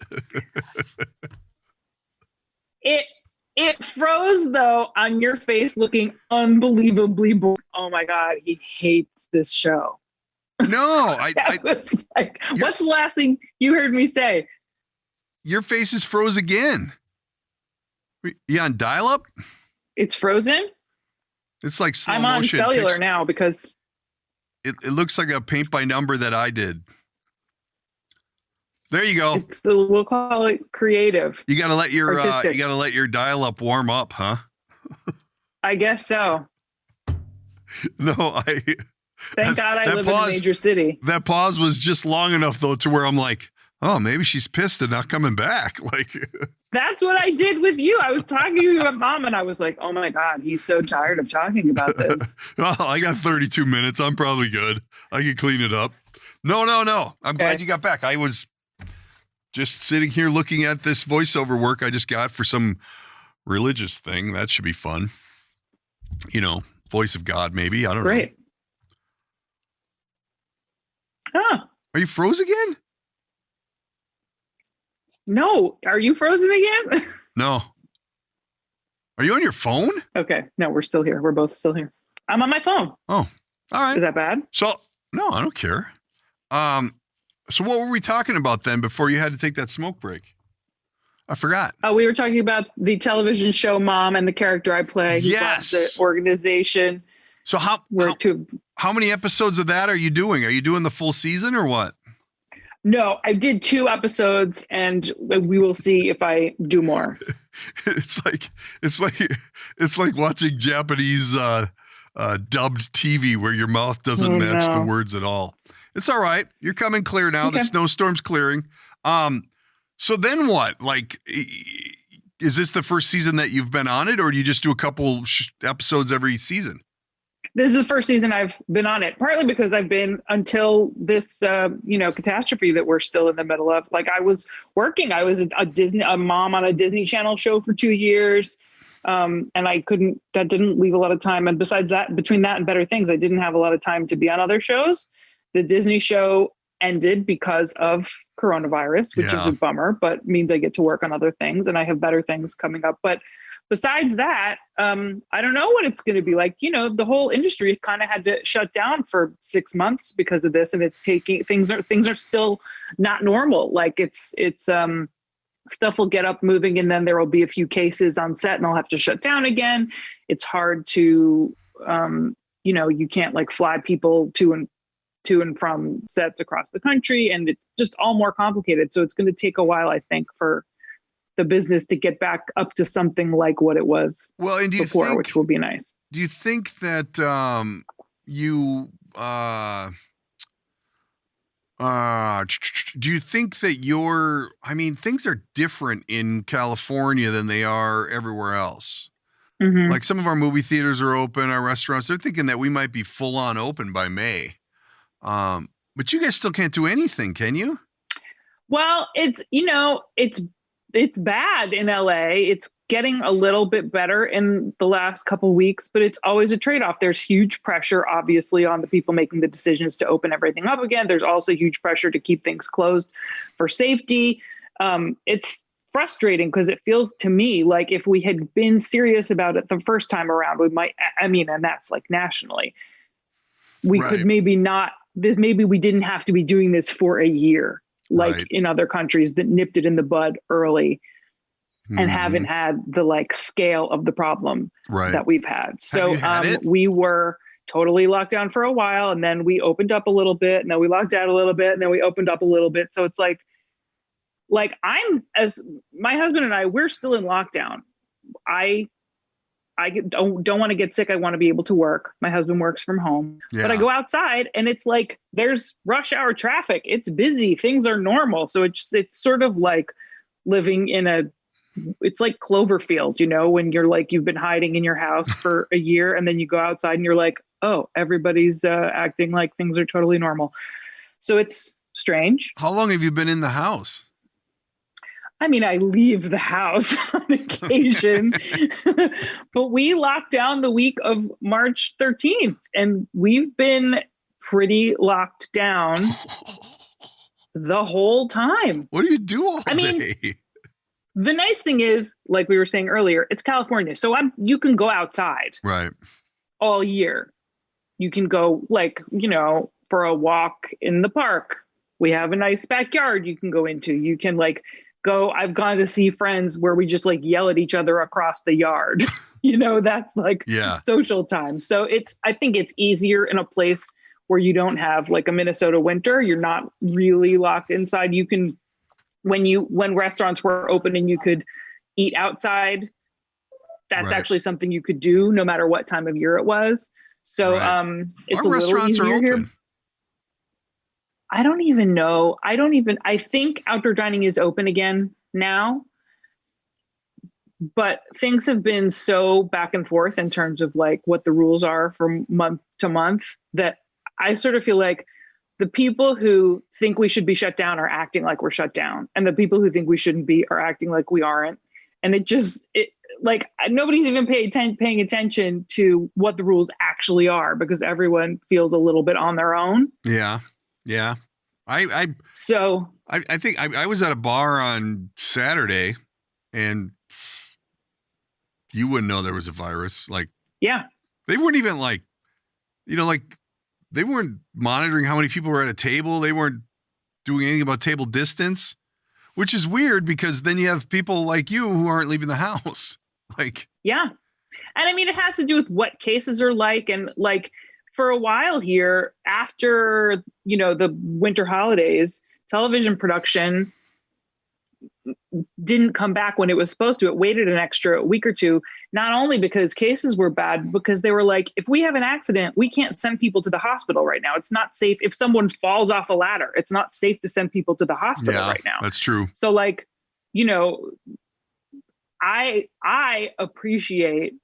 Speaker 3: It froze, though, on your face looking unbelievably bored. Oh, my God. He hates this show.
Speaker 2: No.
Speaker 3: Was like, what's the last thing you heard me say?
Speaker 2: Your face is froze again. You on dial-up?
Speaker 3: It's frozen?
Speaker 2: It's like slow
Speaker 3: I'm on
Speaker 2: motion
Speaker 3: cellular now because...
Speaker 2: It looks like a paint by number that I did. There you go.
Speaker 3: We'll call it creative.
Speaker 2: You got to let your dial-up warm up, huh?
Speaker 3: I guess so.
Speaker 2: No,
Speaker 3: Thank God I live in a major city.
Speaker 2: That pause was just long enough though to where I'm like, oh, maybe she's pissed and not coming back. Like
Speaker 3: that's what I did with you. I was talking to you about Mom, and I was like, oh my God, he's so tired of talking about this.
Speaker 2: Well, I got 32 minutes. I'm probably good. I can clean it up. No. I'm glad you got back. I was just sitting here looking at this voiceover work I just got for some religious thing. That should be fun. You know, voice of God, maybe. I don't know.
Speaker 3: Great. Huh.
Speaker 2: Are you froze again?
Speaker 3: No. Are you frozen again?
Speaker 2: No. Are you on your phone?
Speaker 3: Okay. No, we're still here. We're both still here. I'm on my phone.
Speaker 2: Oh, all right.
Speaker 3: Is that bad?
Speaker 2: So, no, I don't care. So what were we talking about then before you had to take that smoke break? I forgot.
Speaker 3: We were talking about the television show Mom and the character I play.
Speaker 2: Yes.
Speaker 3: The organization.
Speaker 2: So how many episodes of that are you doing? Are you doing the full season or what?
Speaker 3: No, I did 2 episodes, and we will see if I do more.
Speaker 2: It's like watching Japanese dubbed TV where your mouth doesn't match the words at all. It's all right. You're coming clear now. Okay. The snowstorm's clearing. So then what? Like, is this the first season that you've been on it, or do you just do a couple episodes every season?
Speaker 3: This is the first season I've been on it, partly because I've been until this, catastrophe that we're still in the middle of. Like I was working, I was a mom on a Disney Channel show for 2 years. And that didn't leave a lot of time. And besides that, between that and Better Things, I didn't have a lot of time to be on other shows. The Disney show ended because of coronavirus, which is a bummer, but means I get to work on other things and I have better things coming up. But besides that, I don't know what it's going to be like. You know, the whole industry kind of had to shut down for 6 months because of this, and it's taking things are still not normal. Like it's stuff will get up moving, and then there will be a few cases on set, and I'll have to shut down again. It's hard to, you can't like fly people to and from sets across the country, and it's just all more complicated. So it's going to take a while, I think, for the business to get back up to something like what it was before, which will be nice.
Speaker 2: Do you think that do you think that things are different in California than they are everywhere else? Mm-hmm. Like some of our movie theaters are open, our restaurants, they're thinking that we might be full on open by May. But you guys still can't do anything, can you?
Speaker 3: Well, it's bad in LA. It's getting a little bit better in the last couple of weeks, but it's always a trade-off. There's huge pressure, obviously, on the people making the decisions to open everything up again. There's also huge pressure to keep things closed for safety. It's frustrating because it feels to me like if we had been serious about it the first time around, we might, and that's like nationally, we could maybe we didn't have to be doing this for a year. Like in other countries that nipped it in the bud early and haven't had the like scale of the problem that we've had. So we were totally locked down for a while, and then we opened up a little bit, and then we locked down a little bit, and then we opened up a little bit. So it's like as my husband and I, we're still in lockdown. I don't want to get sick. I want to be able to work. My husband works from home, but I go outside and it's like, there's rush hour traffic. It's busy. Things are normal. So it's sort of like living it's like Cloverfield, when you're like, you've been hiding in your house for a year and then you go outside and you're like, oh, everybody's acting like things are totally normal. So it's strange.
Speaker 2: How long have you been in the house?
Speaker 3: I leave the house on occasion, but we locked down the week of March 13th, and we've been pretty locked down the whole time.
Speaker 2: What do you do all
Speaker 3: I mean,
Speaker 2: day?
Speaker 3: the nice thing is, like we were saying earlier, it's California. So you can go outside
Speaker 2: Right. all
Speaker 3: year. You can go for a walk in the park. We have a nice backyard you can go into. You can go. I've gone to see friends where we just yell at each other across the yard. That's social time. So I think it's easier in a place where you don't have a Minnesota winter. You're not really locked inside. You can, when restaurants were open and you could eat outside, that's actually something you could do no matter what time of year it was. So it's
Speaker 2: Our
Speaker 3: a little easier here. I don't even know. I think outdoor dining is open again now, but things have been so back and forth in terms of what the rules are from month to month that I sort of feel like the people who think we should be shut down are acting like we're shut down. And the people who think we shouldn't be are acting like we aren't. And nobody's even paying attention to what the rules actually are because everyone feels a little bit on their own.
Speaker 2: Yeah. Yeah. I think I was at a bar on Saturday and you wouldn't know there was a virus. They weren't even they weren't monitoring how many people were at a table. They weren't doing anything about table distance, which is weird because then you have people like you who aren't leaving the house.
Speaker 3: Yeah. And I mean, it has to do with what cases are and for a while here after, the winter holidays, television production didn't come back when it was supposed to. It waited an extra week or two, not only because cases were bad, because they were if we have an accident, we can't send people to the hospital right now. It's not safe. If someone falls off a ladder, it's not safe to send people to the hospital right now.
Speaker 2: That's true.
Speaker 3: So I appreciate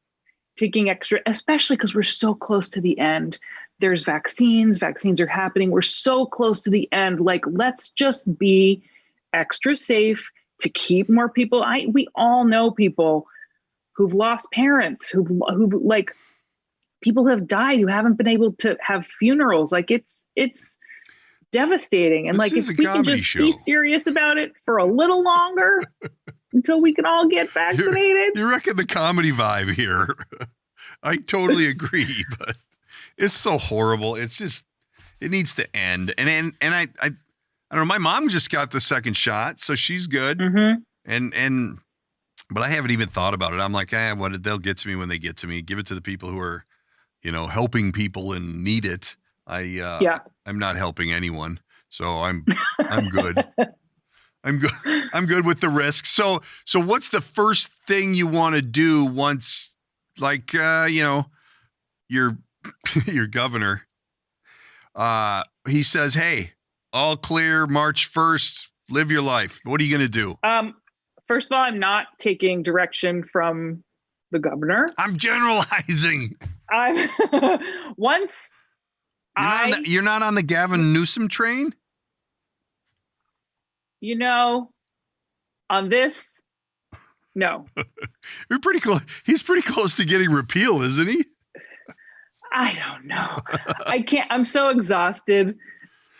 Speaker 3: taking extra, especially because we're so close to the end. There's vaccines are happening. We're so close to the end. Let's just be extra safe to keep more people. We all know people who've lost parents, who people have died who haven't been able to have funerals. It's devastating. And if we can just be serious about it for a little longer until we can all get vaccinated.
Speaker 2: You reckon the comedy vibe here? I totally agree, but it's so horrible. It's just, it needs to end. And I don't know. My mom just got the second shot, so she's good. Mm-hmm. But I haven't even thought about it. I'm like, they'll get to me when they get to me. Give it to the people who are, helping people and need it. I'm not helping anyone, so I'm good. I'm good with the risk. So what's the first thing you want to do once, your governor, he says, hey, all clear, March 1st, live your life. What are you going to do?
Speaker 3: First of all, I'm not taking direction from the governor.
Speaker 2: I'm generalizing. You're not on the Gavin Newsom train?
Speaker 3: On this, no.
Speaker 2: You're pretty close. He's pretty close to getting repealed, isn't he?
Speaker 3: I don't know. I can't. I'm so exhausted.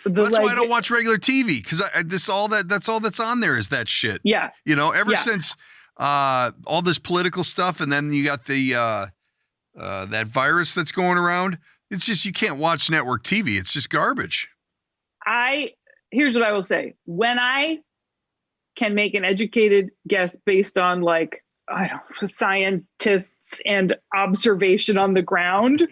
Speaker 2: That's why I don't watch regular TV, because that's all that's on there is that shit.
Speaker 3: Yeah.
Speaker 2: Ever since all this political stuff, and then you got the that virus that's going around. It's just you can't watch network TV. It's just garbage.
Speaker 3: Here's what I will say. When I can make an educated guess based on scientists and observation on the ground,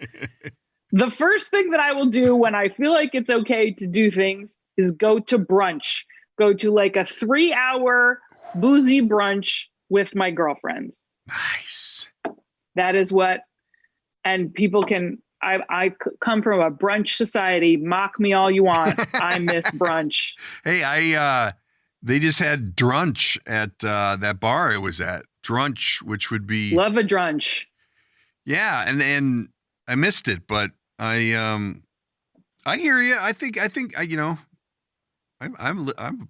Speaker 3: the first thing that I will do when I feel like it's okay to do things is go to brunch. Go to a 3-hour boozy brunch with my girlfriends.
Speaker 2: Nice.
Speaker 3: That is what, and people can, I come from a brunch society. Mock me all you want. I miss brunch.
Speaker 2: Hey, they just had drunch at that bar I was at. Drunch, which would be
Speaker 3: love a drunch.
Speaker 2: Yeah, and I missed it, but I hear you. I think I'm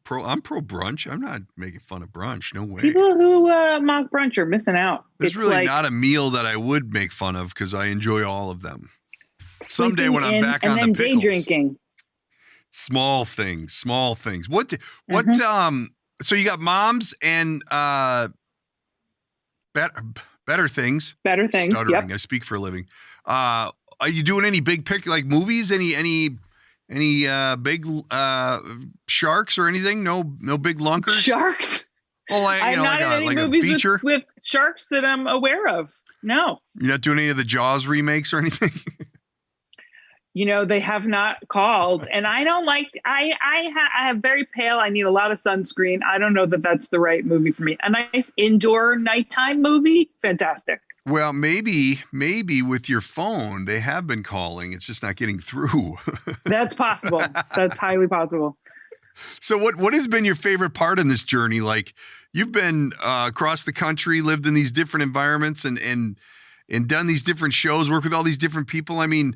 Speaker 2: pro brunch. I'm not making fun of brunch. No way.
Speaker 3: People who mock brunch are missing out.
Speaker 2: It's really not a meal that I would make fun of because I enjoy all of them. Someday when I'm back on the pickles.
Speaker 3: And then day drinking.
Speaker 2: Small things. What, so you got moms and better things.
Speaker 3: Better things.
Speaker 2: Stuttering.
Speaker 3: Yep.
Speaker 2: I speak for a living. Are you doing any big like movies? Any big sharks or anything? No big lunkers?
Speaker 3: Sharks?
Speaker 2: Well,
Speaker 3: I'm not in any movies with sharks that I'm aware of. No.
Speaker 2: You're not doing any of the Jaws remakes or anything?
Speaker 3: They have not called, and I don't like. I have very pale. I need a lot of sunscreen. I don't know that that's the right movie for me. A nice indoor nighttime movie, fantastic.
Speaker 2: Well, maybe with your phone, they have been calling. It's just not getting through.
Speaker 3: That's possible. That's highly possible.
Speaker 2: So what has been your favorite part in this journey? Like, you've been across the country, lived in these different environments and done these different shows, worked with all these different people. I mean,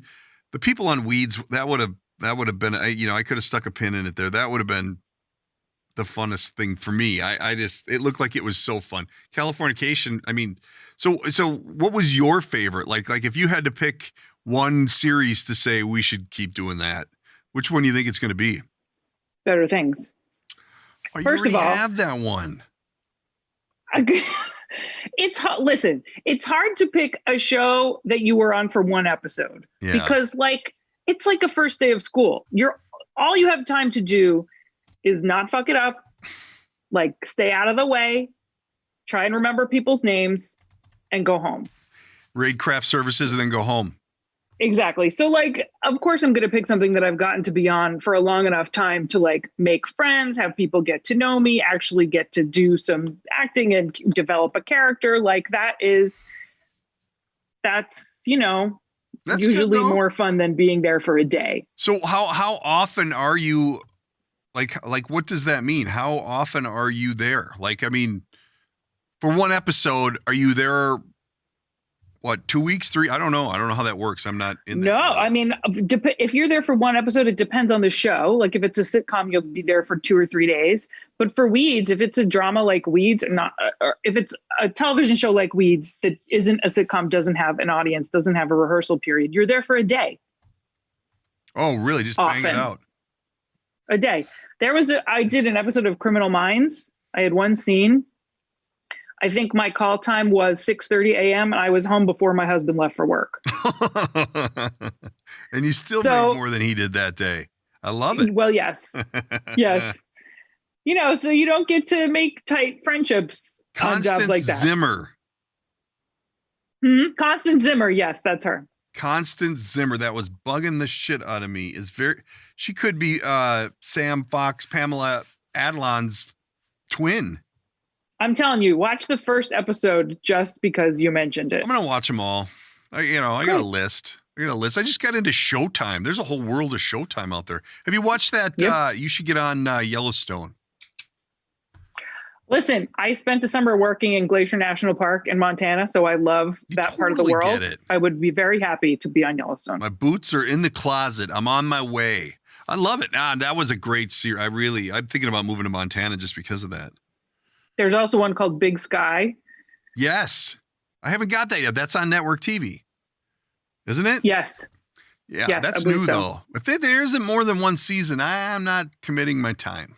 Speaker 2: the people on Weeds, that would have been, I could have stuck a pin in it there. That would have been the funnest thing for me. It looked like it was so fun. Californication. I mean, so what was your favorite? Like if you had to pick one series to say we should keep doing that, which one do you think it's going to be?
Speaker 3: Better Things.
Speaker 2: Oh,
Speaker 3: First of all,
Speaker 2: have that one.
Speaker 3: Listen, it's hard to pick a show that you were on for one episode because it's like a first day of school. All you have time to do is not fuck it up, like stay out of the way, try and remember people's names and go home.
Speaker 2: Raid craft services and then go home.
Speaker 3: Exactly. So of course I'm going to pick something that I've gotten to be on for a long enough time to make friends, have people get to know me, actually get to do some acting and develop a character. That's usually more fun than being there for a day.
Speaker 2: So how often are you like what does that mean? How often are you there? I mean, for one episode, are you there? What, 2 weeks, 3? I don't know how that works. I'm not in there.
Speaker 3: No, I mean, if you're there for one episode, it depends on the show. Like if it's a sitcom, you'll be there for 2 or 3 days. But for Weeds, if it's a drama like Weeds, or if it's a television show like Weeds that isn't a sitcom, doesn't have an audience, doesn't have a rehearsal period, you're there for a day.
Speaker 2: Oh, really? Just
Speaker 3: Often.
Speaker 2: bang it out.
Speaker 3: A day. I did an episode of Criminal Minds. I had one scene. I think my call time was 6:30 a.m. and I was home before my husband left for work.
Speaker 2: And you still made more than he did that day. I love it.
Speaker 3: Well, yes. Yes. So you don't get to make tight friendships on jobs like that.
Speaker 2: Zimmer.
Speaker 3: Constance Zimmer. Yes, that's her.
Speaker 2: Constance Zimmer. That was bugging the shit out of me. She could be Sam Fox, Pamela Adlon's twin.
Speaker 3: I'm telling you, watch the first episode just because you mentioned it.
Speaker 2: I'm going to watch them all. I got a list. I just got into Showtime. There's a whole world of Showtime out there. Have you watched that? Yep. You should get on Yellowstone.
Speaker 3: Listen, I spent the summer working in Glacier National Park in Montana, so I love that part of the world. Get it. I would be very happy to be on Yellowstone.
Speaker 2: My boots are in the closet. I'm on my way. I love it. That was a great series. I'm thinking about moving to Montana just because of that.
Speaker 3: There's also one called Big Sky.
Speaker 2: Yes. I haven't got that yet. That's on network TV. Isn't it?
Speaker 3: Yes.
Speaker 2: Yeah, yes, that's new though. If there isn't more than one season, I'm not committing my time.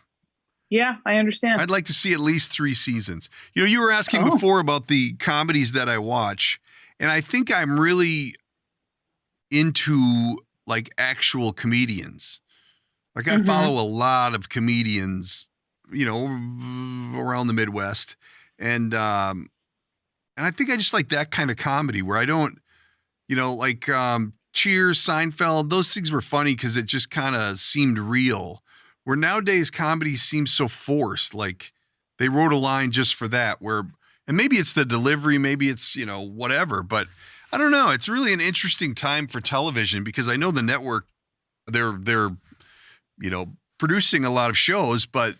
Speaker 3: Yeah, I understand.
Speaker 2: I'd like to see at least 3 seasons. You were asking before about the comedies that I watch, and I think I'm really into actual comedians. I follow a lot of comedians, around the Midwest. And I think I just like that kind of comedy where I don't, Cheers, Seinfeld, those things were funny because it just kind of seemed real. Where nowadays comedy seems so forced, like they wrote a line just for that, and maybe it's the delivery, maybe it's, whatever, but I don't know. It's really an interesting time for television because I know the network, they're producing a lot of shows, but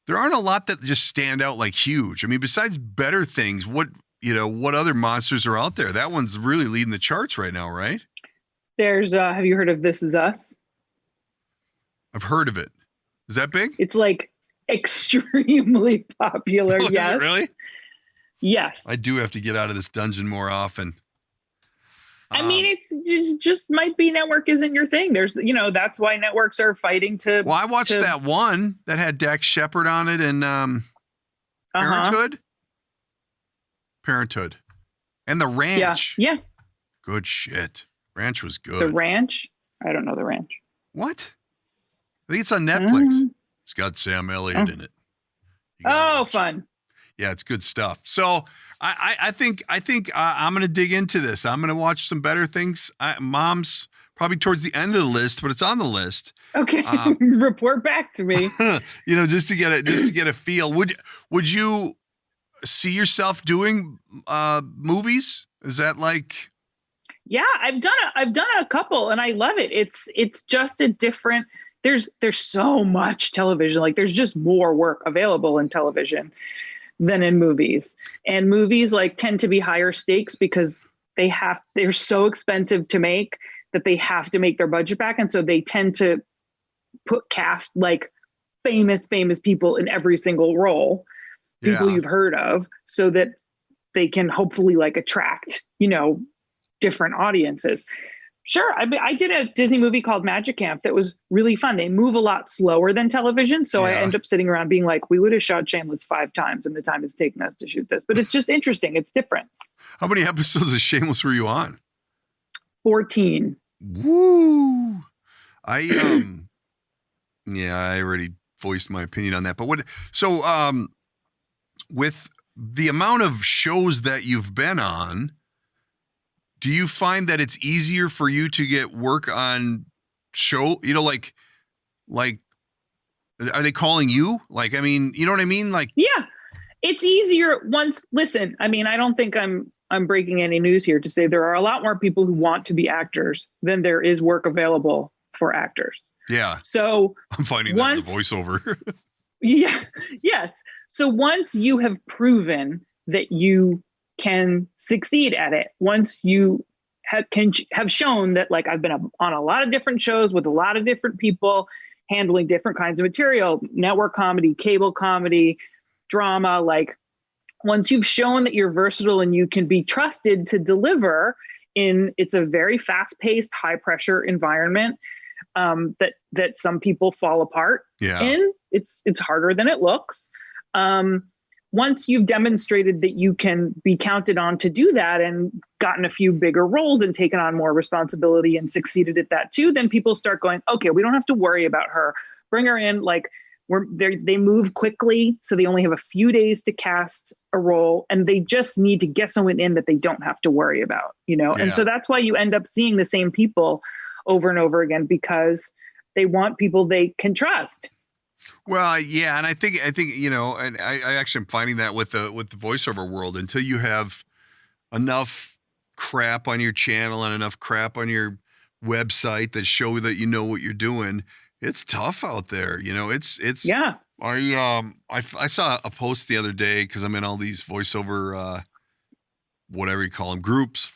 Speaker 2: there aren't a lot that just stand out like huge. I mean, besides Better Things, what other monsters are out there? That one's really leading the charts right now, right?
Speaker 3: There's, have you heard of This Is Us?
Speaker 2: I've heard of it. Is that big?
Speaker 3: It's extremely popular.
Speaker 2: Oh,
Speaker 3: yes.
Speaker 2: Is it really?
Speaker 3: Yes.
Speaker 2: I do have to get out of this dungeon more often.
Speaker 3: I mean, it's just might be network isn't your thing. There's, that's why networks are fighting to.
Speaker 2: Well, I watched that one that had Dax Shepard on it and Parenthood. Parenthood. And The Ranch.
Speaker 3: Yeah.
Speaker 2: Good shit. Ranch was good.
Speaker 3: The Ranch? I don't know The Ranch.
Speaker 2: What? I think it's on Netflix. It's got Sam Elliott in it.
Speaker 3: Oh, fun.
Speaker 2: Yeah, it's good stuff. So I think I'm going to dig into this. I'm going to watch some better things. Mom's probably towards the end of the list, but it's on the list.
Speaker 3: Okay, report back to me.
Speaker 2: Just to get a feel. Would you see yourself doing movies? Is that like?
Speaker 3: Yeah, I've done a couple, and I love it. It's just a different. There's so much television. Like there's just more work available in television than in movies. And movies like tend to be higher stakes because they're so expensive to make that they have to make their budget back. And so they tend to cast like famous people in every single role, people you've heard of, so that they can hopefully like attract, different audiences. Sure. I did a Disney movie called Magic Camp that was really fun. They move a lot slower than television. So I end up sitting around being like, we would have shot Shameless 5 times in the time it's taken us to shoot this. But it's just interesting. It's different.
Speaker 2: How many episodes of Shameless were you on?
Speaker 3: 14.
Speaker 2: Woo! I already voiced my opinion on that. But with the amount of shows that you've been on, do you find that it's easier for you to get work on show? Like, are they calling you? Like, I mean, you know what I mean? Like,
Speaker 3: yeah, it's easier once. Listen, I mean, I don't think I'm breaking any news here to say there are a lot more people who want to be actors than there is work available for actors.
Speaker 2: Yeah.
Speaker 3: So
Speaker 2: I'm finding that in the voiceover.
Speaker 3: Yeah. Yes. So once you have proven that you can succeed at it, once you have shown that, like, I've been on a lot of different shows with a lot of different people handling different kinds of material, network comedy, cable comedy, drama, like once you've shown that you're versatile and you can be trusted to deliver it's a very fast-paced, high-pressure environment that some people fall apart in. It's harder than it looks. Once you've demonstrated that you can be counted on to do that and gotten a few bigger roles and taken on more responsibility and succeeded at that too, then people start going, okay, we don't have to worry about her. Bring her in. Like they move quickly. So they only have a few days to cast a role and they just need to get someone in that they don't have to worry about, And so that's why you end up seeing the same people over and over again, because they want people they can trust.
Speaker 2: Well, yeah, and I think and I actually am finding that with the voiceover world, until you have enough crap on your channel and enough crap on your website that show that you know what you're doing, it's tough out there. It's
Speaker 3: yeah.
Speaker 2: I saw a post the other day because I'm in all these voiceover whatever you call them groups.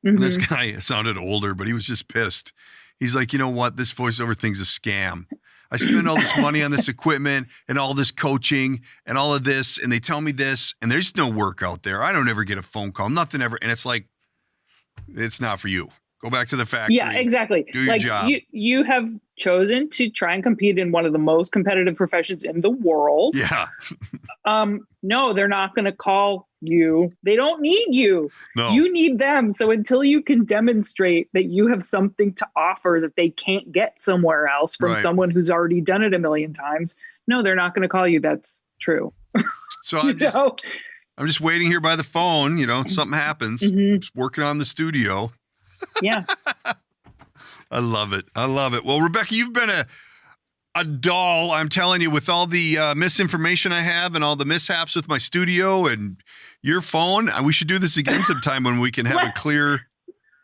Speaker 2: Mm-hmm. And this guy sounded older, but he was just pissed. He's like, you know what? This voiceover thing's a scam. I spend all this money on this equipment and all this coaching and all of this, and they tell me this, and there's no work out there. I don't ever get a phone call, nothing ever. And it's like, it's not for you. Go back to the factory.
Speaker 3: Yeah, exactly.
Speaker 2: Do your job.
Speaker 3: You have chosen to try and compete in one of the most competitive professions in the world.
Speaker 2: Yeah.
Speaker 3: No, they're not going to call you. They don't need you.
Speaker 2: No.
Speaker 3: You need them. So until you can demonstrate that you have something to offer that they can't get somewhere else from someone who's already done it a million times, no, they're not going to call you. That's true.
Speaker 2: So I'm just waiting here by the phone. Something happens.
Speaker 3: Mm-hmm.
Speaker 2: Just working on the studio.
Speaker 3: Yeah.
Speaker 2: I love it. Well, Rebecca, you've been a doll, I'm telling you, with all the misinformation I have and all the mishaps with my studio and your phone. We should do this again sometime when we can have a clear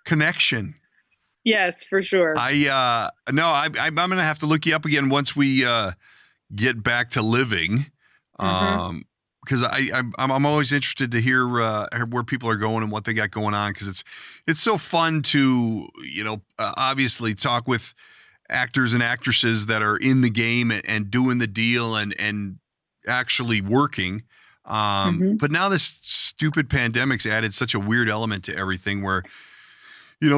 Speaker 2: connection.
Speaker 3: Yes, for sure.
Speaker 2: I'm going to have to look you up again once we get back to living. Because I'm always interested to hear where people are going and what they got going on, because it's so fun to obviously talk with actors and actresses that are in the game and doing the deal and actually working. But now this stupid pandemic's added such a weird element to everything where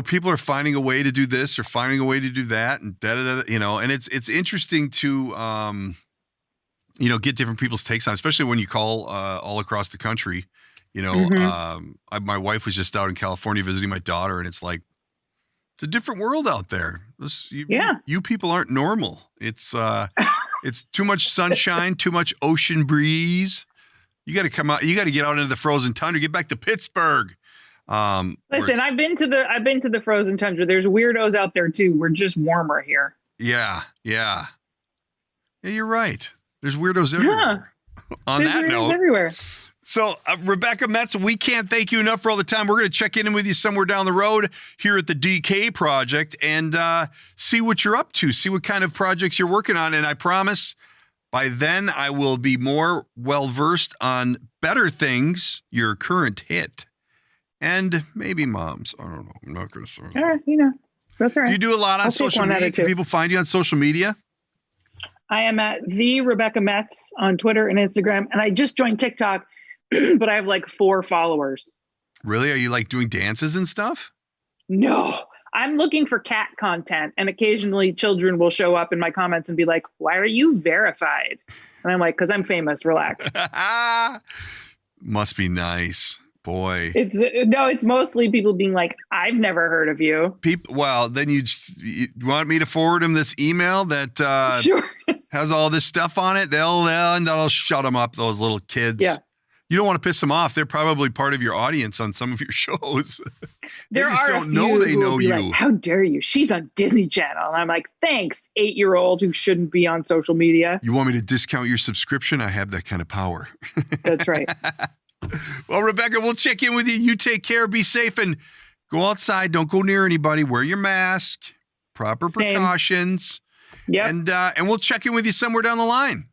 Speaker 2: people are finding a way to do this or finding a way to do that and and it's interesting to, get different people's takes on it, especially when you call all across the country. My wife was just out in California visiting my daughter, and it's like, it's a different world out there. You people aren't normal. It's too much sunshine, too much ocean breeze. You got to come out. You got to get out into the frozen tundra. Get back to Pittsburgh.
Speaker 3: Listen, I've been to the frozen tundra. There's weirdos out there too. We're just warmer here.
Speaker 2: Yeah, you're right. There's weirdos everywhere. On that note,
Speaker 3: everywhere.
Speaker 2: So, Rebbeca Metz, we can't thank you enough for all the time. We're going to check in with you somewhere down the road here at the DK Project and see what you're up to, see what kind of projects you're working on. And I promise by then I will be more well-versed on Better Things, your current hit, and maybe Moms. I don't know. I'm not going to say that.
Speaker 3: That's all right.
Speaker 2: Do you do a lot on social media? Can people find you on social media?
Speaker 3: I am at the Rebbeca Metz on Twitter and Instagram. And I just joined TikTok, but I have like 4 followers.
Speaker 2: Really? Are you like doing dances and stuff?
Speaker 3: No, I'm looking for cat content. And occasionally children will show up in my comments and be like, why are you verified? And I'm like, because I'm famous. Relax.
Speaker 2: Must be nice. Boy.
Speaker 3: It's mostly people being like, I've never heard of you.
Speaker 2: Well, then you want me to forward them this email that
Speaker 3: sure.
Speaker 2: has all this stuff on it? That'll shut them up, those little kids.
Speaker 3: Yeah.
Speaker 2: You don't want to piss them off. They're probably part of your audience on some of your shows. They
Speaker 3: there
Speaker 2: just
Speaker 3: are
Speaker 2: don't know they know you.
Speaker 3: Like, how dare you? She's on Disney Channel. And I'm like, thanks, 8-year-old who shouldn't be on social media.
Speaker 2: You want me to discount your subscription? I have that kind of power.
Speaker 3: That's right.
Speaker 2: Well, Rebbeca, we'll check in with you. You take care, be safe, and go outside. Don't go near anybody. Wear your mask, proper precautions.
Speaker 3: Yeah.
Speaker 2: And we'll check in with you somewhere down the line.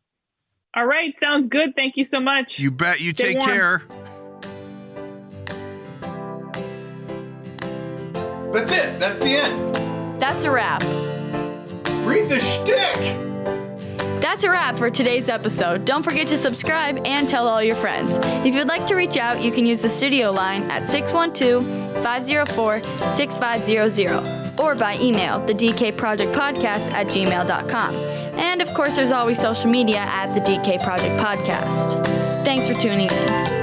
Speaker 3: All right. Sounds good. Thank you so much.
Speaker 2: You bet. You
Speaker 3: Stay
Speaker 2: take
Speaker 3: warm.
Speaker 2: care. That's it. That's the end.
Speaker 1: That's a wrap.
Speaker 2: Read the shtick.
Speaker 1: That's a wrap for today's episode. Don't forget to subscribe and tell all your friends. If you'd like to reach out, you can use the studio line at 612-504-6500 or by email, thedkprojectpodcast@gmail.com. And of course, there's always social media at the DK Project Podcast. Thanks for tuning in.